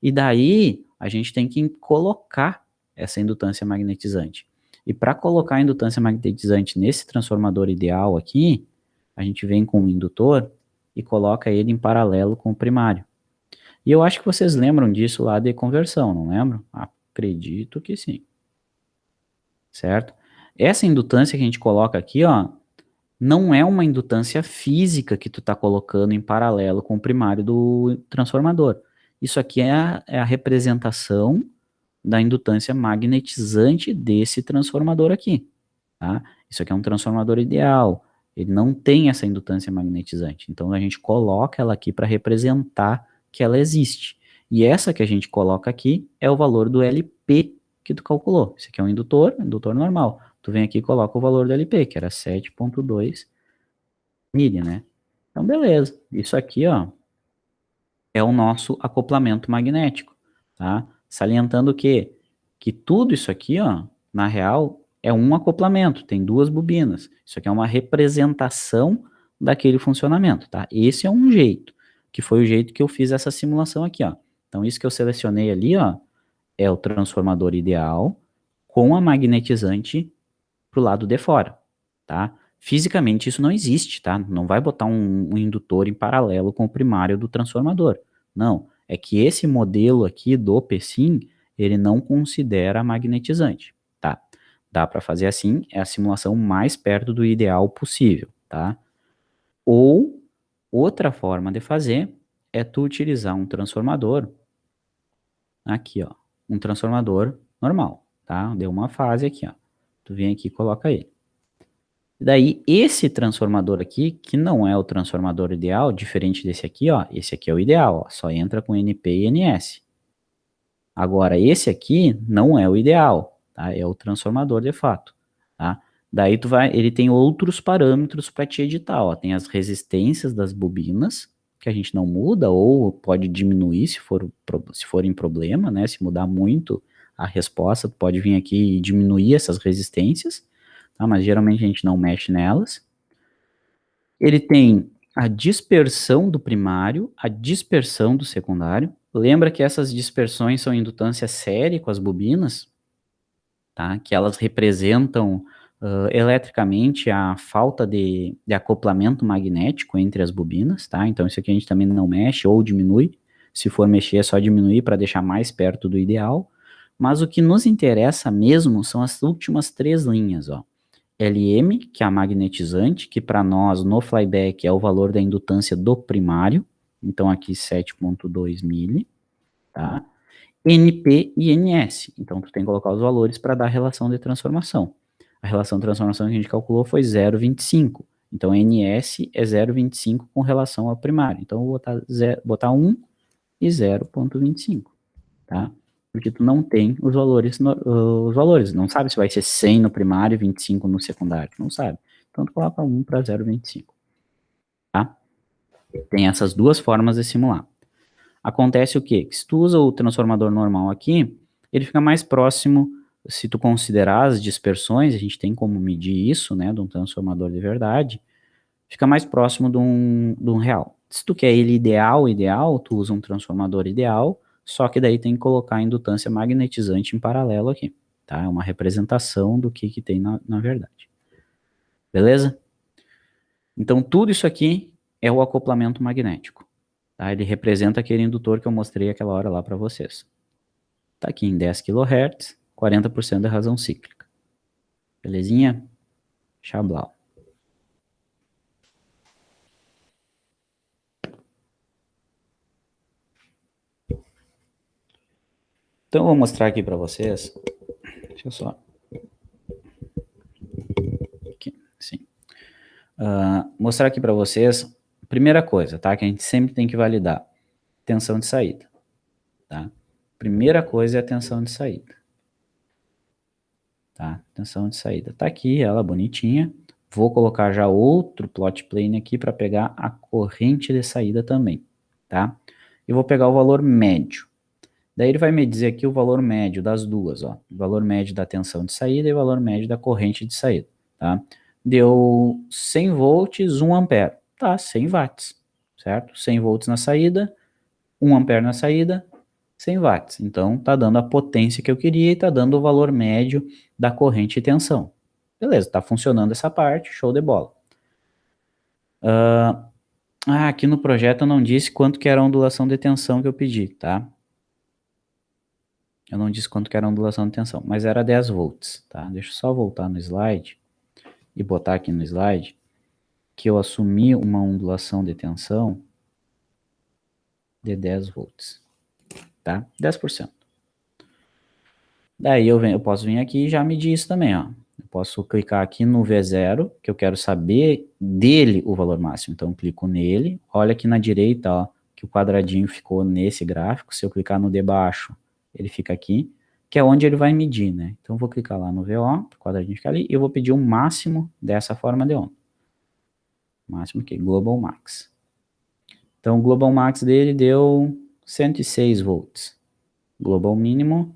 E daí, a gente tem que colocar essa indutância magnetizante. E para colocar a indutância magnetizante nesse transformador ideal aqui, a gente vem com o indutor e coloca ele em paralelo com o primário. E eu acho que vocês lembram disso lá de conversão, não lembram? Acredito que sim. Certo? Essa indutância que a gente coloca aqui, ó, não é uma indutância física que tu tá colocando em paralelo com o primário do transformador. Isso aqui é a representação da indutância magnetizante desse transformador aqui. Tá? Isso aqui é um transformador ideal. Ele não tem essa indutância magnetizante. Então a gente coloca ela aqui para representar que ela existe. E essa que a gente coloca aqui é o valor do LP que tu calculou. Esse aqui é um indutor normal. Tu vem aqui e coloca o valor do LP, que era 7,2 milli, né? Então, beleza. Isso aqui, ó, é o nosso acoplamento magnético, tá? Salientando que tudo isso aqui, ó, na real, é um acoplamento, tem duas bobinas. Isso aqui é uma representação daquele funcionamento, tá? Esse é um jeito, que foi o jeito que eu fiz essa simulação aqui, ó. Então, isso que eu selecionei ali, ó, é o transformador ideal com a magnetizante pro lado de fora, tá? Fisicamente isso não existe, tá? Não vai botar um indutor em paralelo com o primário do transformador. Não, é que esse modelo aqui do PSIM, ele não considera magnetizante, tá? Dá para fazer assim, é a simulação mais perto do ideal possível, tá? Ou, outra forma de fazer é tu utilizar um transformador, aqui, ó, um transformador normal, tá? Deu uma fase aqui, ó. Tu vem aqui e coloca ele. Daí, esse transformador aqui, que não é o transformador ideal, diferente desse aqui, ó, esse aqui é o ideal, ó, só entra com NP e NS. Agora, esse aqui não é o ideal, tá? É o transformador de fato, tá? Daí ele tem outros parâmetros para te editar, ó, tem as resistências das bobinas, que a gente não muda, ou pode diminuir se for em problema, né? Se mudar muito a resposta, tu pode vir aqui e diminuir essas resistências, tá? Mas geralmente a gente não mexe nelas. Ele tem a dispersão do primário, a dispersão do secundário. Lembra que essas dispersões são indutância série com as bobinas, tá? Que elas representam eletricamente a falta de acoplamento magnético entre as bobinas, tá? Então isso aqui a gente também não mexe ou diminui. Se for mexer é só diminuir para deixar mais perto do ideal. Mas o que nos interessa mesmo são as últimas três linhas, ó. LM, que é a magnetizante, que para nós no flyback é o valor da indutância do primário, então aqui 7,2 milli, tá? NP e NS, então tu tem que colocar os valores para dar a relação de transformação. A relação de transformação que a gente calculou foi 0,25, então NS é 0,25 com relação ao primário, então eu vou botar 1 e 0,25, tá? Porque tu não tem os valores, não sabe se vai ser 100 no primário e 25 no secundário, não sabe. Então tu coloca 1 para 0,25, tá? Tem essas duas formas de simular. Acontece o quê? Que se tu usa o transformador normal aqui, ele fica mais próximo, se tu considerar as dispersões, a gente tem como medir isso, né, de um transformador de verdade, fica mais próximo de um real. Se tu quer ele ideal, tu usa um transformador ideal, só que daí tem que colocar a indutância magnetizante em paralelo aqui, tá? É uma representação do que tem na verdade. Beleza? Então, tudo isso aqui é o acoplamento magnético, tá? Ele representa aquele indutor que eu mostrei aquela hora lá para vocês. Tá aqui em 10 kHz, 40% da razão cíclica. Belezinha? Xablau. Então, eu vou mostrar aqui para vocês. Deixa eu só. Aqui, sim. Mostrar aqui para vocês. Primeira coisa, tá? Que a gente sempre tem que validar. Tensão de saída, tá? Primeira coisa é a tensão de saída. Tá? Tensão de saída. Tá aqui, ela bonitinha. Vou colocar já outro plot plane aqui para pegar a corrente de saída também, tá? E vou pegar o valor médio. Daí ele vai me dizer aqui o valor médio das duas, ó. O valor médio da tensão de saída e o valor médio da corrente de saída, tá? Deu 100 volts, 1 ampere. Tá, 100 watts, certo? 100 volts na saída, 1 ampere na saída, 100 watts. Então, tá dando a potência que eu queria e tá dando o valor médio da corrente e tensão. Beleza, tá funcionando essa parte, show de bola. Aqui no projeto eu não disse quanto que era a ondulação de tensão que eu pedi, tá? Eu não disse quanto que era a ondulação de tensão, mas era 10 volts, tá? Deixa eu só voltar no slide e botar aqui no slide que eu assumi uma ondulação de tensão de 10 volts, tá? 10%. Daí eu posso vir aqui e já medir isso também, ó. Eu posso clicar aqui no V0, que eu quero saber dele o valor máximo. Então, eu clico nele, olha aqui na direita, ó, que o quadradinho ficou nesse gráfico. Se eu clicar no de baixo, ele fica aqui. que é onde ele vai medir, né? Então, eu vou clicar lá no VO, quadradinho ficar ali, e eu vou pedir o máximo dessa forma de onda. Máximo que Global Max. Então, o Global Max dele deu 106 volts. Global mínimo,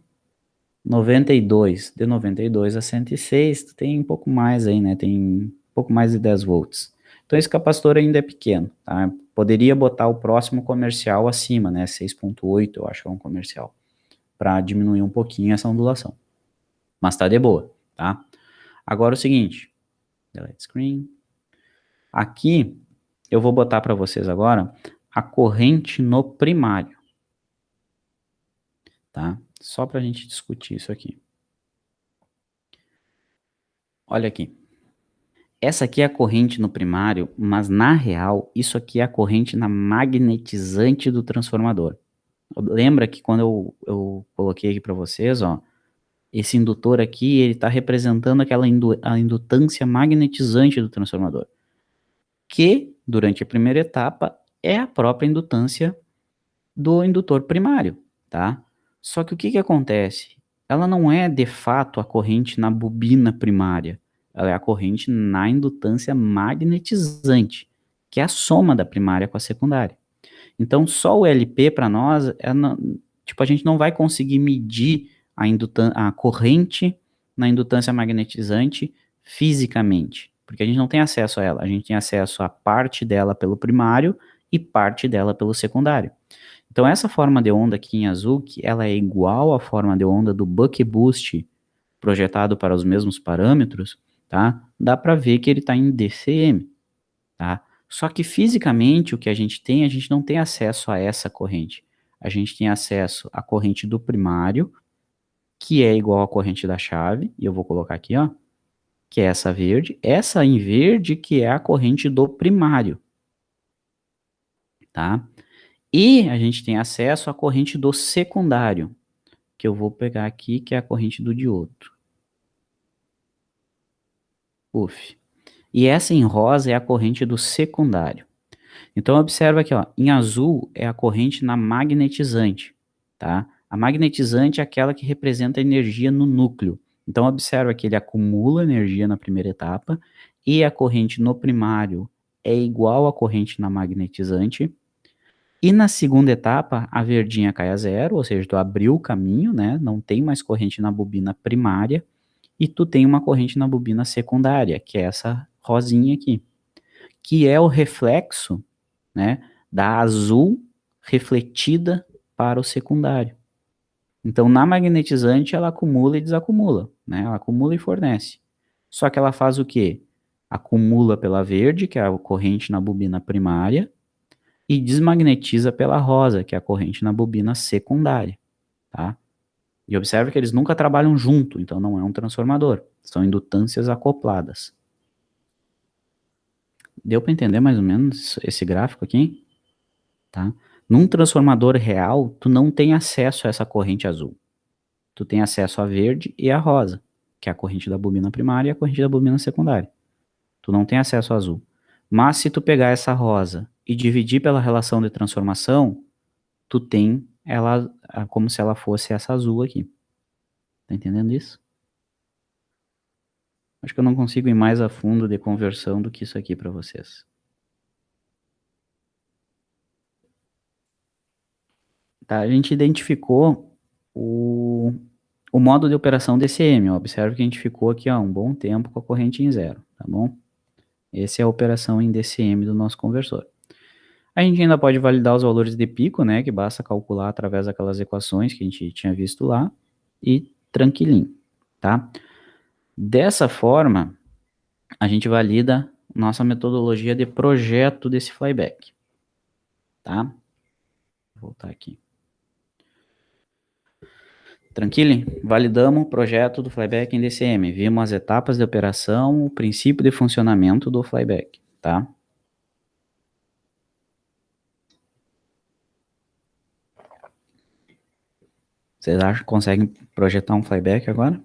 92. De 92 a 106, tu tem um pouco mais aí, né? Tem um pouco mais de 10 volts. Então, esse capacitor ainda é pequeno, tá? Poderia botar o próximo comercial acima, né? 6.8, eu acho que é um comercial, para diminuir um pouquinho essa ondulação. Mas tá de boa, tá? Agora o seguinte, delete screen. Aqui, eu vou botar para vocês agora a corrente no primário, tá? Só para a gente discutir isso aqui. Olha aqui. Essa aqui é a corrente no primário, mas na real, isso aqui é a corrente na magnetizante do transformador. Lembra que quando eu coloquei aqui para vocês, ó, esse indutor aqui, ele está representando a indutância magnetizante do transformador, que, durante a primeira etapa, é a própria indutância do indutor primário, tá? Só que o que acontece? Ela não é, de fato, a corrente na bobina primária. Ela é a corrente na indutância magnetizante, que é a soma da primária com a secundária. Então, só o LP para nós, tipo, a gente não vai conseguir medir a corrente na indutância magnetizante fisicamente, porque a gente não tem acesso a ela. A gente tem acesso a parte dela pelo primário e parte dela pelo secundário. Então, essa forma de onda aqui em azul, que ela é igual à forma de onda do buck boost projetado para os mesmos parâmetros, tá? Dá para ver que ele está em DCM, tá? Só que fisicamente o que a gente não tem acesso a essa corrente. A gente tem acesso à corrente do primário, que é igual à corrente da chave, e eu vou colocar aqui, ó, que é essa verde. Essa em verde que é a corrente do primário, tá? E a gente tem acesso à corrente do secundário, que eu vou pegar aqui, que é a corrente do diodo. Uf. E essa em rosa é a corrente do secundário. Então observa aqui, ó, em azul é a corrente na magnetizante, tá? A magnetizante é aquela que representa a energia no núcleo. Então observa que ele acumula energia na primeira etapa e a corrente no primário é igual à corrente na magnetizante. E na segunda etapa, a verdinha cai a zero, ou seja, tu abriu o caminho, né? Não tem mais corrente na bobina primária e tu tem uma corrente na bobina secundária, que é essa rosinha aqui, que é o reflexo, né, da azul refletida para o secundário. Então, na magnetizante, ela acumula e desacumula, né? Ela acumula e fornece. Só que ela faz o quê? Acumula pela verde, que é a corrente na bobina primária, e desmagnetiza pela rosa, que é a corrente na bobina secundária, tá? E observe que eles nunca trabalham junto, então não é um transformador, são indutâncias acopladas. Deu para entender mais ou menos esse gráfico aqui? Tá? Num transformador real, tu não tem acesso a essa corrente azul. Tu tem acesso a verde e a rosa, que é a corrente da bobina primária e a corrente da bobina secundária. Tu não tem acesso ao azul. Mas se tu pegar essa rosa e dividir pela relação de transformação, tu tem ela como se ela fosse essa azul aqui. Tá entendendo isso? Acho que eu não consigo ir mais a fundo de conversão do que isso aqui para vocês. Tá, a gente identificou o modo de operação DCM. Ó. Observe que a gente ficou aqui ó, um bom tempo com a corrente em zero, tá bom? Essa é a operação em DCM do nosso conversor. A gente ainda pode validar os valores de pico, né? Que basta calcular através daquelas equações que a gente tinha visto lá. E tranquilinho, tá? Dessa forma, a gente valida nossa metodologia de projeto desse flyback, tá? Vou voltar aqui. Tranquilo? Validamos o projeto do flyback em DCM. Vimos as etapas de operação, o princípio de funcionamento do flyback, tá? Vocês acham que conseguem projetar um flyback agora?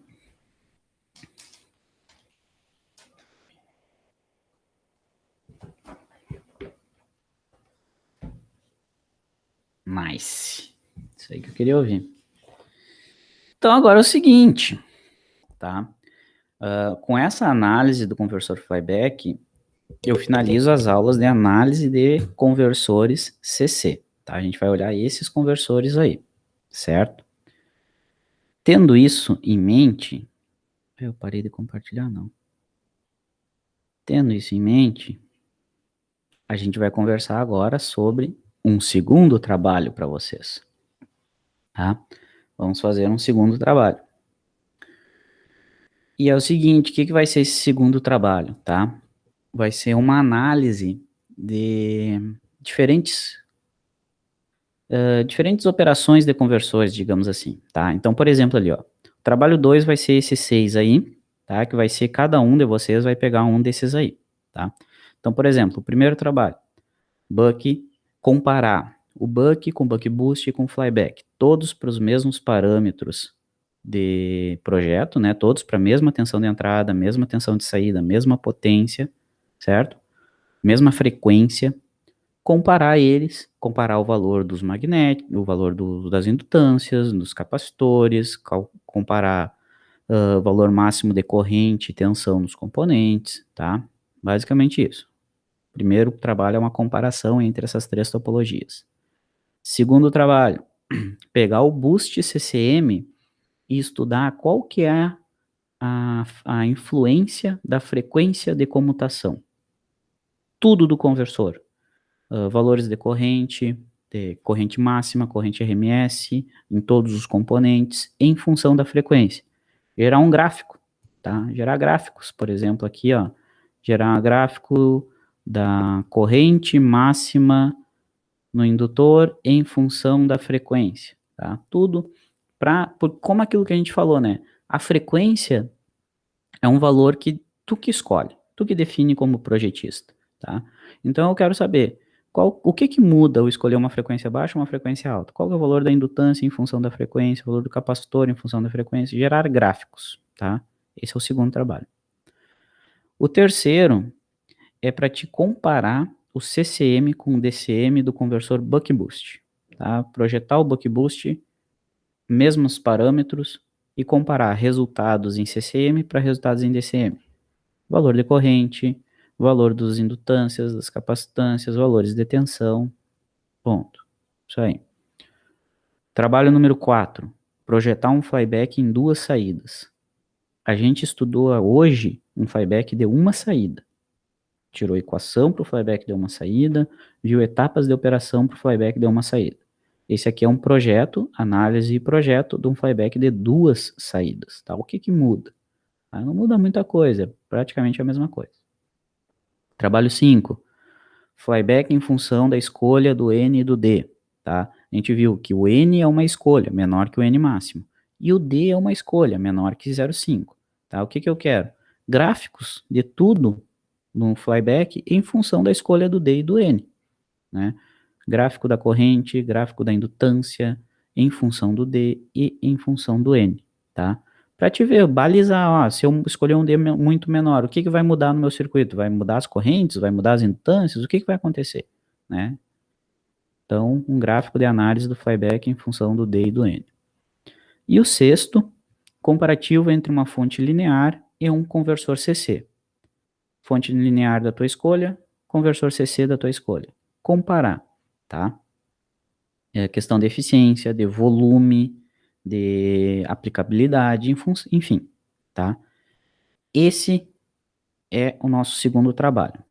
Nice. Isso aí que eu queria ouvir. Então, agora é o seguinte, tá? Com essa análise do conversor flyback, eu finalizo as aulas de análise de conversores CC, tá? A gente vai olhar esses conversores aí, certo? Tendo isso em mente, eu parei de compartilhar, não. Tendo isso em mente, a gente vai conversar agora sobre um segundo trabalho para vocês, tá? Vamos fazer um segundo trabalho. E é o seguinte, o que vai ser esse segundo trabalho, tá? Vai ser uma análise de diferentes operações de conversores, digamos assim, tá? Então, por exemplo, ali, ó, o trabalho 2 vai ser esse 6 aí, tá? Que vai ser cada um de vocês vai pegar um desses aí, tá? Então, por exemplo, o primeiro trabalho, buck, comparar o buck com buck boost e com flyback, todos para os mesmos parâmetros de projeto, né? Todos para a mesma tensão de entrada, mesma tensão de saída, mesma potência, certo? Mesma frequência, comparar eles, comparar o valor dos magnéticos, o valor das indutâncias, dos capacitores, comparar o valor máximo de corrente e tensão nos componentes, tá? Basicamente isso. Primeiro trabalho é uma comparação entre essas três topologias. Segundo trabalho, pegar o boost CCM e estudar qual que é a influência da frequência de comutação. Tudo do conversor. Valores de corrente máxima, corrente RMS, em todos os componentes, em função da frequência. Gerar um gráfico, tá? Gerar gráficos, por exemplo, aqui, ó, gerar um gráfico da corrente máxima no indutor em função da frequência, tá? Tudo como aquilo que a gente falou, né? A frequência é um valor que tu que escolhe, tu que define como projetista, tá? Então eu quero saber o que muda eu escolher uma frequência baixa ou uma frequência alta? Qual é o valor da indutância em função da frequência, o valor do capacitor em função da frequência? Gerar gráficos, tá? Esse é o segundo trabalho. O terceiro é para te comparar o CCM com o DCM do conversor buck-boost, tá? Projetar o buck-boost, mesmos parâmetros, e comparar resultados em CCM para resultados em DCM. Valor de corrente, valor dos indutâncias, das capacitâncias, valores de tensão, ponto. Isso aí. Trabalho número 4, projetar um flyback em 2 saídas. A gente estudou hoje um flyback de uma saída. Tirou equação para o flyback de uma saída, viu etapas de operação para o flyback de uma saída. Esse aqui é um projeto, análise e projeto de um flyback de 2 saídas, tá? O que muda? Não muda muita coisa, é praticamente a mesma coisa. Trabalho 5, flyback em função da escolha do N e do D, tá? A gente viu que o N é uma escolha, menor que o N máximo, e o D é uma escolha, menor que 0,5, tá? O que eu quero? Gráficos de tudo no flyback em função da escolha do D e do N, né? Gráfico da corrente, gráfico da indutância, em função do D e em função do N, tá? Para te ver, balizar, ó, se eu escolher um D muito menor, o que vai mudar no meu circuito? Vai mudar as correntes? Vai mudar as indutâncias? O que vai acontecer, né? Então, um gráfico de análise do flyback em função do D e do N. E o sexto, comparativo entre uma fonte linear e um conversor CC. Fonte linear da tua escolha, conversor CC da tua escolha. Comparar, tá? É questão de eficiência, de volume, de aplicabilidade, enfim, tá? Esse é o nosso segundo trabalho.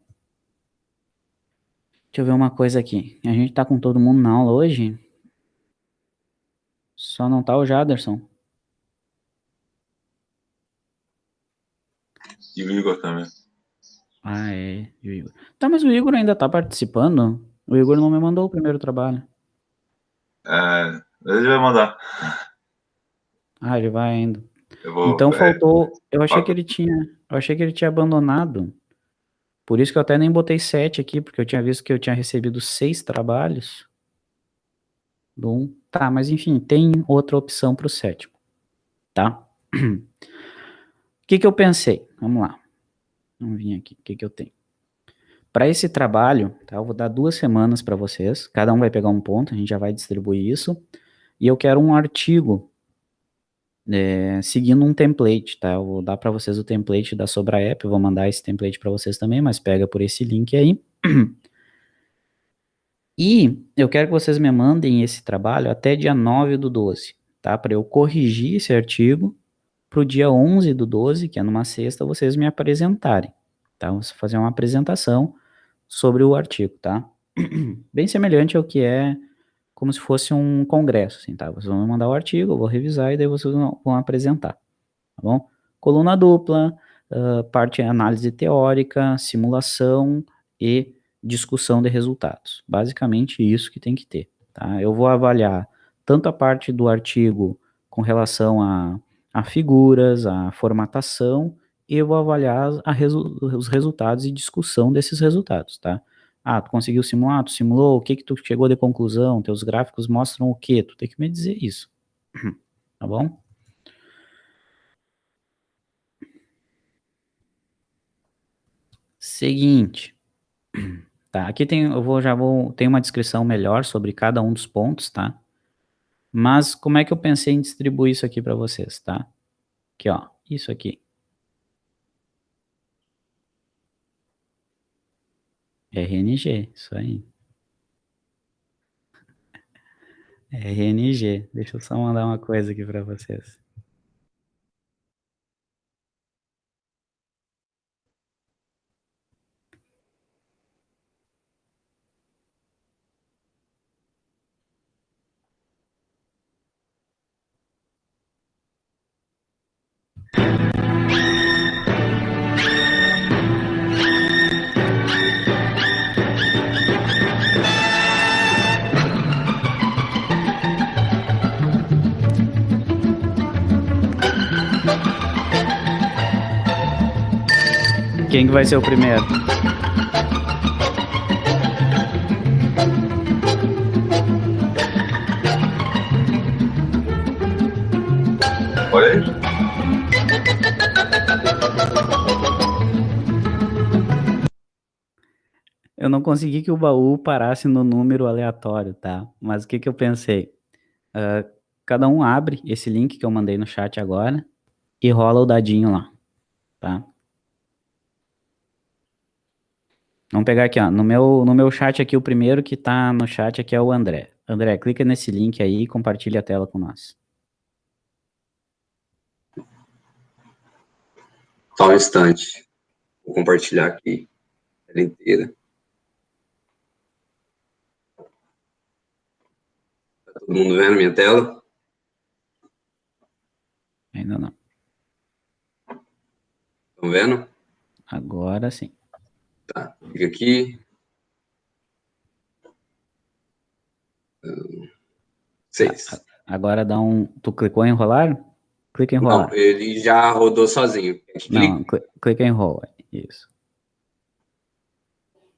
Deixa eu ver uma coisa aqui. A gente tá com todo mundo na aula hoje? Só não tá o Jaderson. E o Igor também. Ah, é. E o Igor. Tá, mas o Igor ainda tá participando? O Igor não me mandou o primeiro trabalho. Ele vai mandar. Ah, ele vai ainda. Eu vou. Então faltou. Eu achei que ele tinha abandonado. Por isso que eu até nem botei 7 aqui, porque eu tinha visto que eu tinha recebido 6 trabalhos. Bom, tá, mas enfim, tem outra opção para o 7º, tá? O que eu pensei? Vamos lá. Vamos vir aqui. O que eu tenho? Para esse trabalho, tá, eu vou dar 2 semanas para vocês. Cada um vai pegar um ponto, a gente já vai distribuir isso. E eu quero um artigo seguindo um template, tá? Eu vou dar para vocês o template da SobraApp, eu vou mandar esse template para vocês também, mas pega por esse link aí. E eu quero que vocês me mandem esse trabalho até dia 9/12, tá? Para eu corrigir esse artigo para o dia 11/12, que é numa sexta, vocês me apresentarem, tá? Vou fazer uma apresentação sobre o artigo, tá? Bem semelhante ao que é como se fosse um congresso, assim, tá? Vocês vão me mandar o artigo, eu vou revisar e daí vocês vão apresentar, tá bom? Coluna dupla, parte análise teórica, simulação e discussão de resultados. Basicamente isso que tem que ter, tá? Eu vou avaliar tanto a parte do artigo com relação a figuras, a formatação, e eu vou avaliar os resultados e discussão desses resultados, tá? Ah, tu conseguiu simular, tu simulou, o que que tu chegou de conclusão, teus gráficos mostram o quê? Tu tem que me dizer isso, tá bom? Seguinte, tá, aqui tem uma descrição melhor sobre cada um dos pontos, tá? Mas como é que eu pensei em distribuir isso aqui para vocês, tá? Aqui, ó, isso aqui. RNG, isso aí. RNG. Deixa eu só mandar uma coisa aqui para vocês. Quem que vai ser o primeiro? Olha aí. Eu não consegui que o baú parasse no número aleatório, tá? Mas o que que eu pensei? Cada um abre esse link que eu mandei no chat agora e rola o dadinho lá, tá? Vamos pegar aqui, ó, no meu chat aqui, o primeiro que tá no chat aqui é o André. André, clica nesse link aí e compartilha a tela com nós. Só um instante. Vou compartilhar aqui ela inteira. Tá todo mundo vendo minha tela? Ainda não. Estão vendo? Agora sim. Tá, fica aqui. 6. Agora dá um... Tu clicou em enrolar? Clica em enrolar. Não, ele já rodou sozinho. Não, clica em enrola. Isso.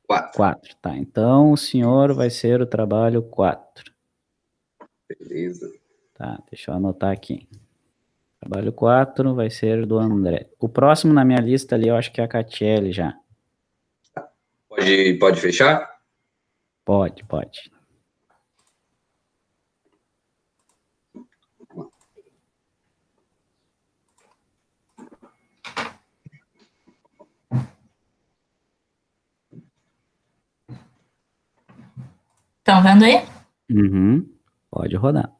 4. 4, tá. Então o senhor vai ser o trabalho 4. Beleza. Tá, deixa eu anotar aqui. Trabalho 4 vai ser do André. O próximo na minha lista ali, eu acho que é a Catiele já. Pode fechar? Pode. Estão vendo aí? Uhum. Pode rodar.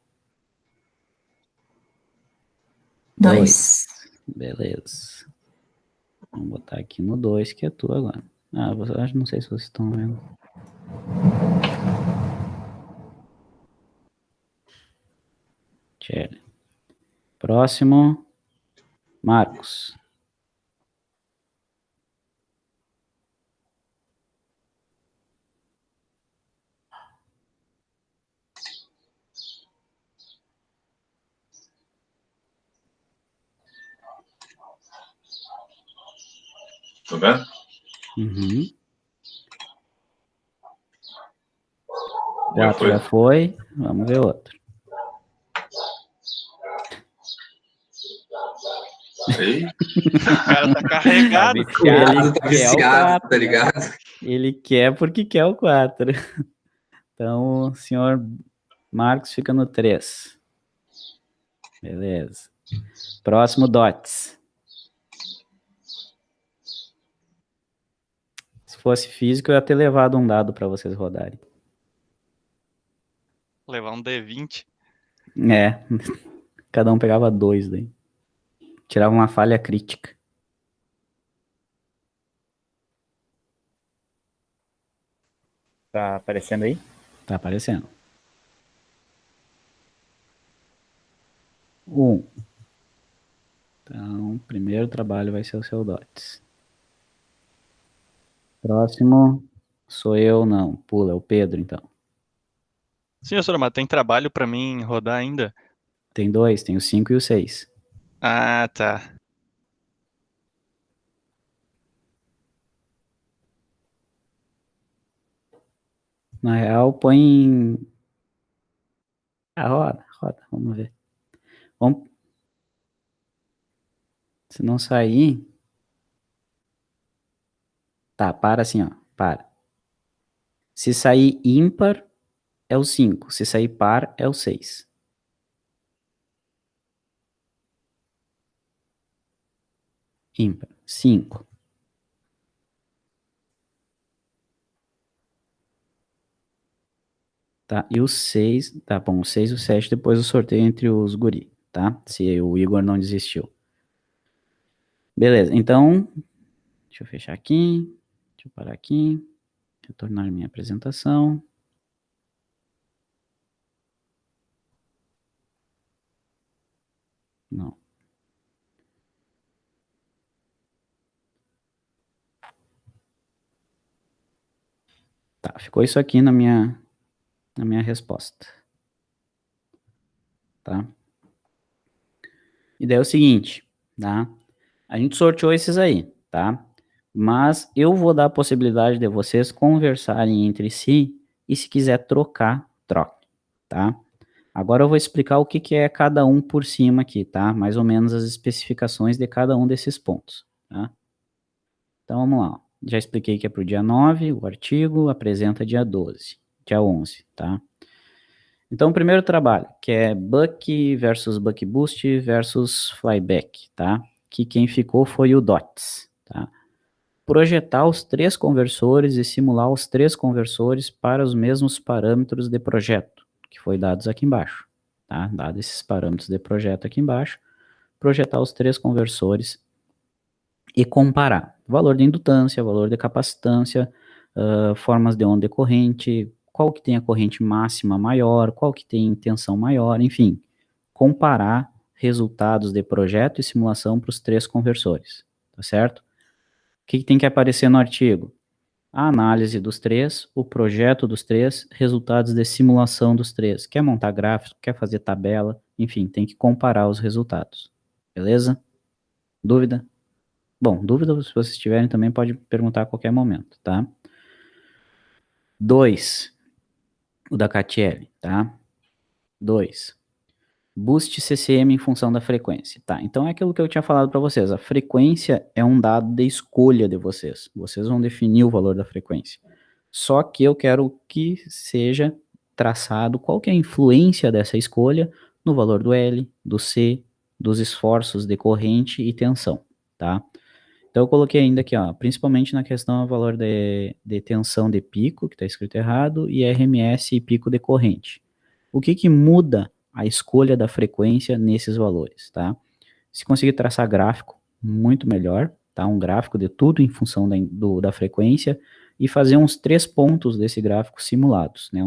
2. Beleza. Vamos botar aqui no 2, que é tu agora. Não sei se vocês estão vendo. Tchê. Próximo, Marcos. Tá vendo? Uhum. 4 já foi. Vamos ver outro. Aí, O cara tá carregado. Ele Tá quer o viciado, 4. tá ligado? Ele quer porque quer o 4. Então, o senhor Marcos fica no 3. Beleza. Próximo, DOTS. Se fosse físico, eu ia ter levado um dado para vocês rodarem. Levar um D20. É, cada um pegava 2 daí. Tirava uma falha crítica. Tá aparecendo aí? Tá aparecendo. 1. Então, o primeiro trabalho vai ser o seu DOTS. Próximo, sou eu, não. Pula, é o Pedro, então. Sim, senhora, mas tem trabalho pra mim rodar ainda? Tem 2, tem o 5 e o 6. Ah, tá. Na real, põe... Ah, roda, vamos ver. Vamos... Se não sair... Tá, para assim, ó, para. Se sair ímpar, é o 5. Se sair par, é o 6. Ímpar, 5. Tá, e o 6, tá bom, o 6 e o 7 depois eu sorteio entre os guri, tá? Se o Igor não desistiu. Beleza, então, deixa eu fechar aqui, deixa eu parar aqui, retornar minha apresentação. Não. Tá, ficou isso aqui na minha resposta. Tá? E daí é o seguinte, tá? A gente sorteou esses aí, tá? Mas eu vou dar a possibilidade de vocês conversarem entre si e se quiser trocar, troque, tá? Agora eu vou explicar o que que é cada um por cima aqui, tá? Mais ou menos as especificações de cada um desses pontos, tá? Então vamos lá, ó. Já expliquei que é para o dia 9, o artigo apresenta dia 12, dia 11, tá? Então, o primeiro trabalho, que é Buck versus Buck Boost versus Flyback, tá? Que quem ficou foi o DOTS, tá? Projetar os 3 conversores e simular os 3 conversores para os mesmos parâmetros de projeto, que foi dados aqui embaixo, tá? Dados esses parâmetros de projeto aqui embaixo, projetar os 3 conversores e comparar valor de indutância, valor de capacitância, formas de onda decorrente, qual que tem a corrente máxima maior, qual que tem tensão maior, enfim, comparar resultados de projeto e simulação para os 3 conversores, tá certo? O que tem que aparecer no artigo? A análise dos 3, o projeto dos 3, resultados de simulação dos 3. Quer montar gráfico, quer fazer tabela, enfim, tem que comparar os resultados, beleza? Dúvida? Bom, dúvida, se vocês tiverem também pode perguntar a qualquer momento, tá? 2, o da Catiele, tá? 2, Boost CCM em função da frequência, tá? Então é aquilo que eu tinha falado para vocês, a frequência é um dado de escolha de vocês. Vocês vão definir o valor da frequência. Só que eu quero que seja traçado qual que é a influência dessa escolha no valor do L, do C, dos esforços de corrente e tensão, tá? Então eu coloquei ainda aqui, ó, principalmente na questão do valor de tensão de pico, que está escrito errado, e RMS e pico de corrente. O que que muda a escolha da frequência nesses valores, tá? Se conseguir traçar gráfico, muito melhor, tá? Um gráfico de tudo em função da frequência e fazer uns 3 pontos desse gráfico simulados, né?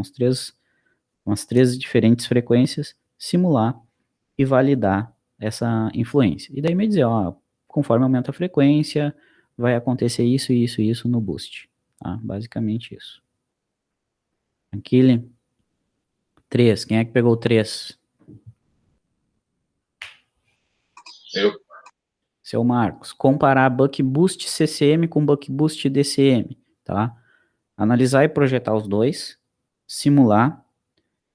Umas 3 diferentes frequências, simular e validar essa influência. E daí me dizer, ó, conforme aumenta a frequência, vai acontecer isso, isso e isso no boost, tá? Basicamente isso. Tranquilo? 3, quem é que pegou 3? Eu. Seu Marcos. Comparar Buck Boost CCM com Buck Boost DCM, tá? Analisar e projetar os dois, simular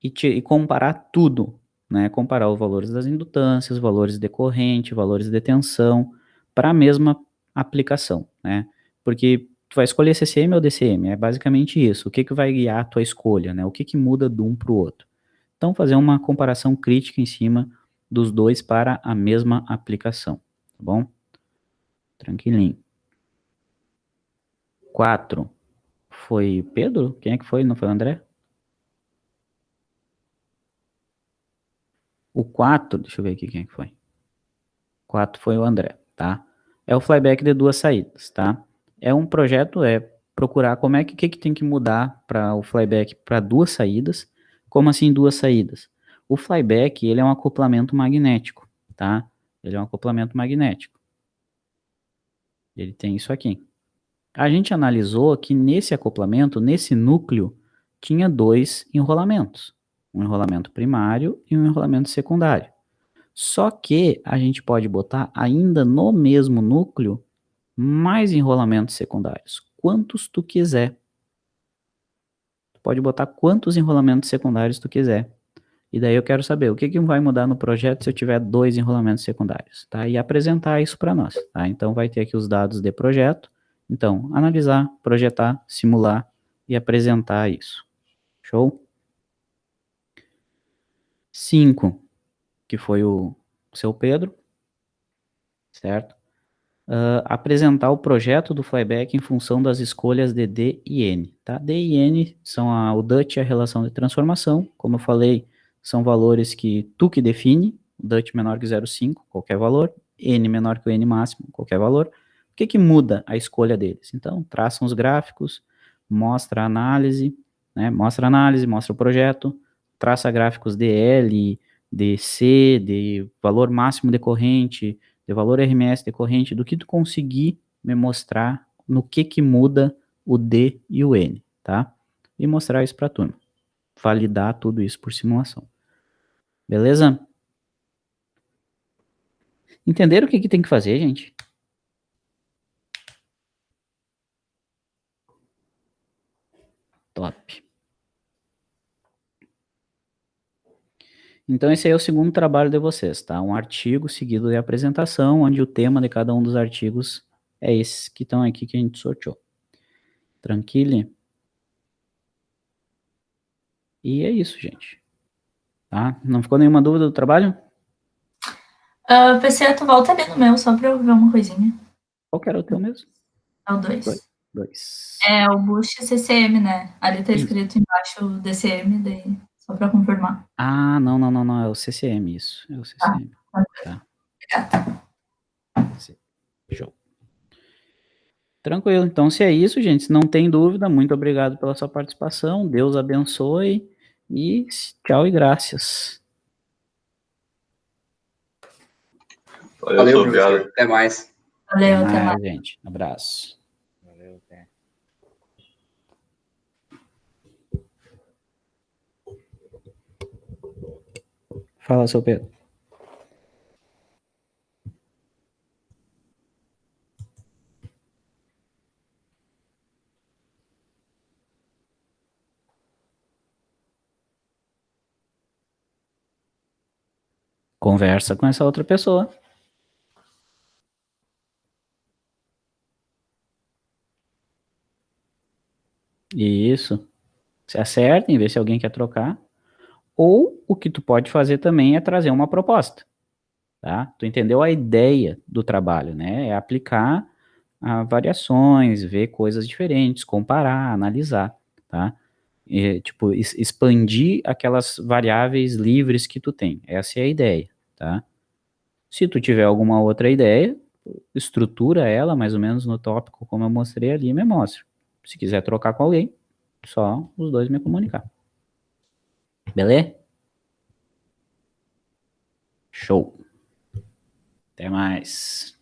e comparar tudo, né? Comparar os valores das indutâncias, valores de corrente, valores de tensão, para a mesma aplicação, né? Porque tu vai escolher CCM ou DCM, é basicamente isso. O que que vai guiar a tua escolha, né? O que que muda de um para o outro. Então, fazer uma comparação crítica em cima dos dois para a mesma aplicação, tá bom? Tranquilinho. 4 foi Pedro? Quem é que foi? Não foi o André? O 4, deixa eu ver aqui quem é que foi. 4 foi o André, tá? É o flyback de 2 saídas, tá? É um projeto, procurar como é que tem que mudar para o flyback para 2 saídas. Como assim 2 saídas? O flyback, ele é um acoplamento magnético, tá? Ele é um acoplamento magnético. Ele tem isso aqui. A gente analisou que nesse acoplamento, nesse núcleo, tinha 2 enrolamentos. Um enrolamento primário e um enrolamento secundário. Só que a gente pode botar ainda no mesmo núcleo mais enrolamentos secundários. Quantos tu quiser. Tu pode botar quantos enrolamentos secundários tu quiser. E daí eu quero saber o que vai mudar no projeto se eu tiver 2 enrolamentos secundários, tá? E apresentar isso para nós, tá? Então vai ter aqui os dados de projeto. Então, analisar, projetar, simular e apresentar isso. Show? 5, que foi o seu Pedro, certo? Apresentar o projeto do flyback em função das escolhas de D e N, tá? D e N são o DUT e a relação de transformação, como eu falei, são valores que tu que define, DUT menor que 0,5, qualquer valor, N menor que o N máximo, qualquer valor. O que muda a escolha deles? Então, traçam os gráficos, mostra a análise, né? Mostra a análise, mostra o projeto, traça gráficos de L, de C, de valor máximo decorrente, de valor RMS decorrente, do que tu conseguir me mostrar no que muda o D e o N, tá? E mostrar isso para a turma. Validar tudo isso por simulação. Beleza? Entenderam o que tem que fazer, gente? Top. Então esse aí é o segundo trabalho de vocês, tá? Um artigo seguido de apresentação, onde o tema de cada um dos artigos é esses que estão aqui que a gente sorteou. Tranquilo? E é isso, gente. Tá? Não ficou nenhuma dúvida do trabalho? PC, tu volta ali no meu, só pra eu ver uma coisinha. Qual que era o teu mesmo? É o 2. 2. É o Boost CCM, né? Ali tá Isso. escrito embaixo DCM, daí só pra confirmar. Ah, não, é o CCM, isso. É o CCM. Tá. Obrigada. Show. Tranquilo. Então, se é isso, gente, se não tem dúvida, muito obrigado pela sua participação. Deus abençoe e tchau e graças. Valeu, obrigado. professor. Até mais. Valeu, até mais. Gente. Abraço. Valeu, até. Fala, seu Pedro. Conversa com essa outra pessoa. Isso. Se acertem, vê se alguém quer trocar. Ou o que tu pode fazer também é trazer uma proposta. Tá? Tu entendeu a ideia do trabalho, né? É aplicar variações, ver coisas diferentes, comparar, analisar, tá? E, tipo, expandir aquelas variáveis livres que tu tem. Essa é a ideia, tá? Se tu tiver alguma outra ideia, estrutura ela mais ou menos no tópico como eu mostrei ali e me mostra. Se quiser trocar com alguém, só os dois me comunicar. Beleza? Show. Até mais.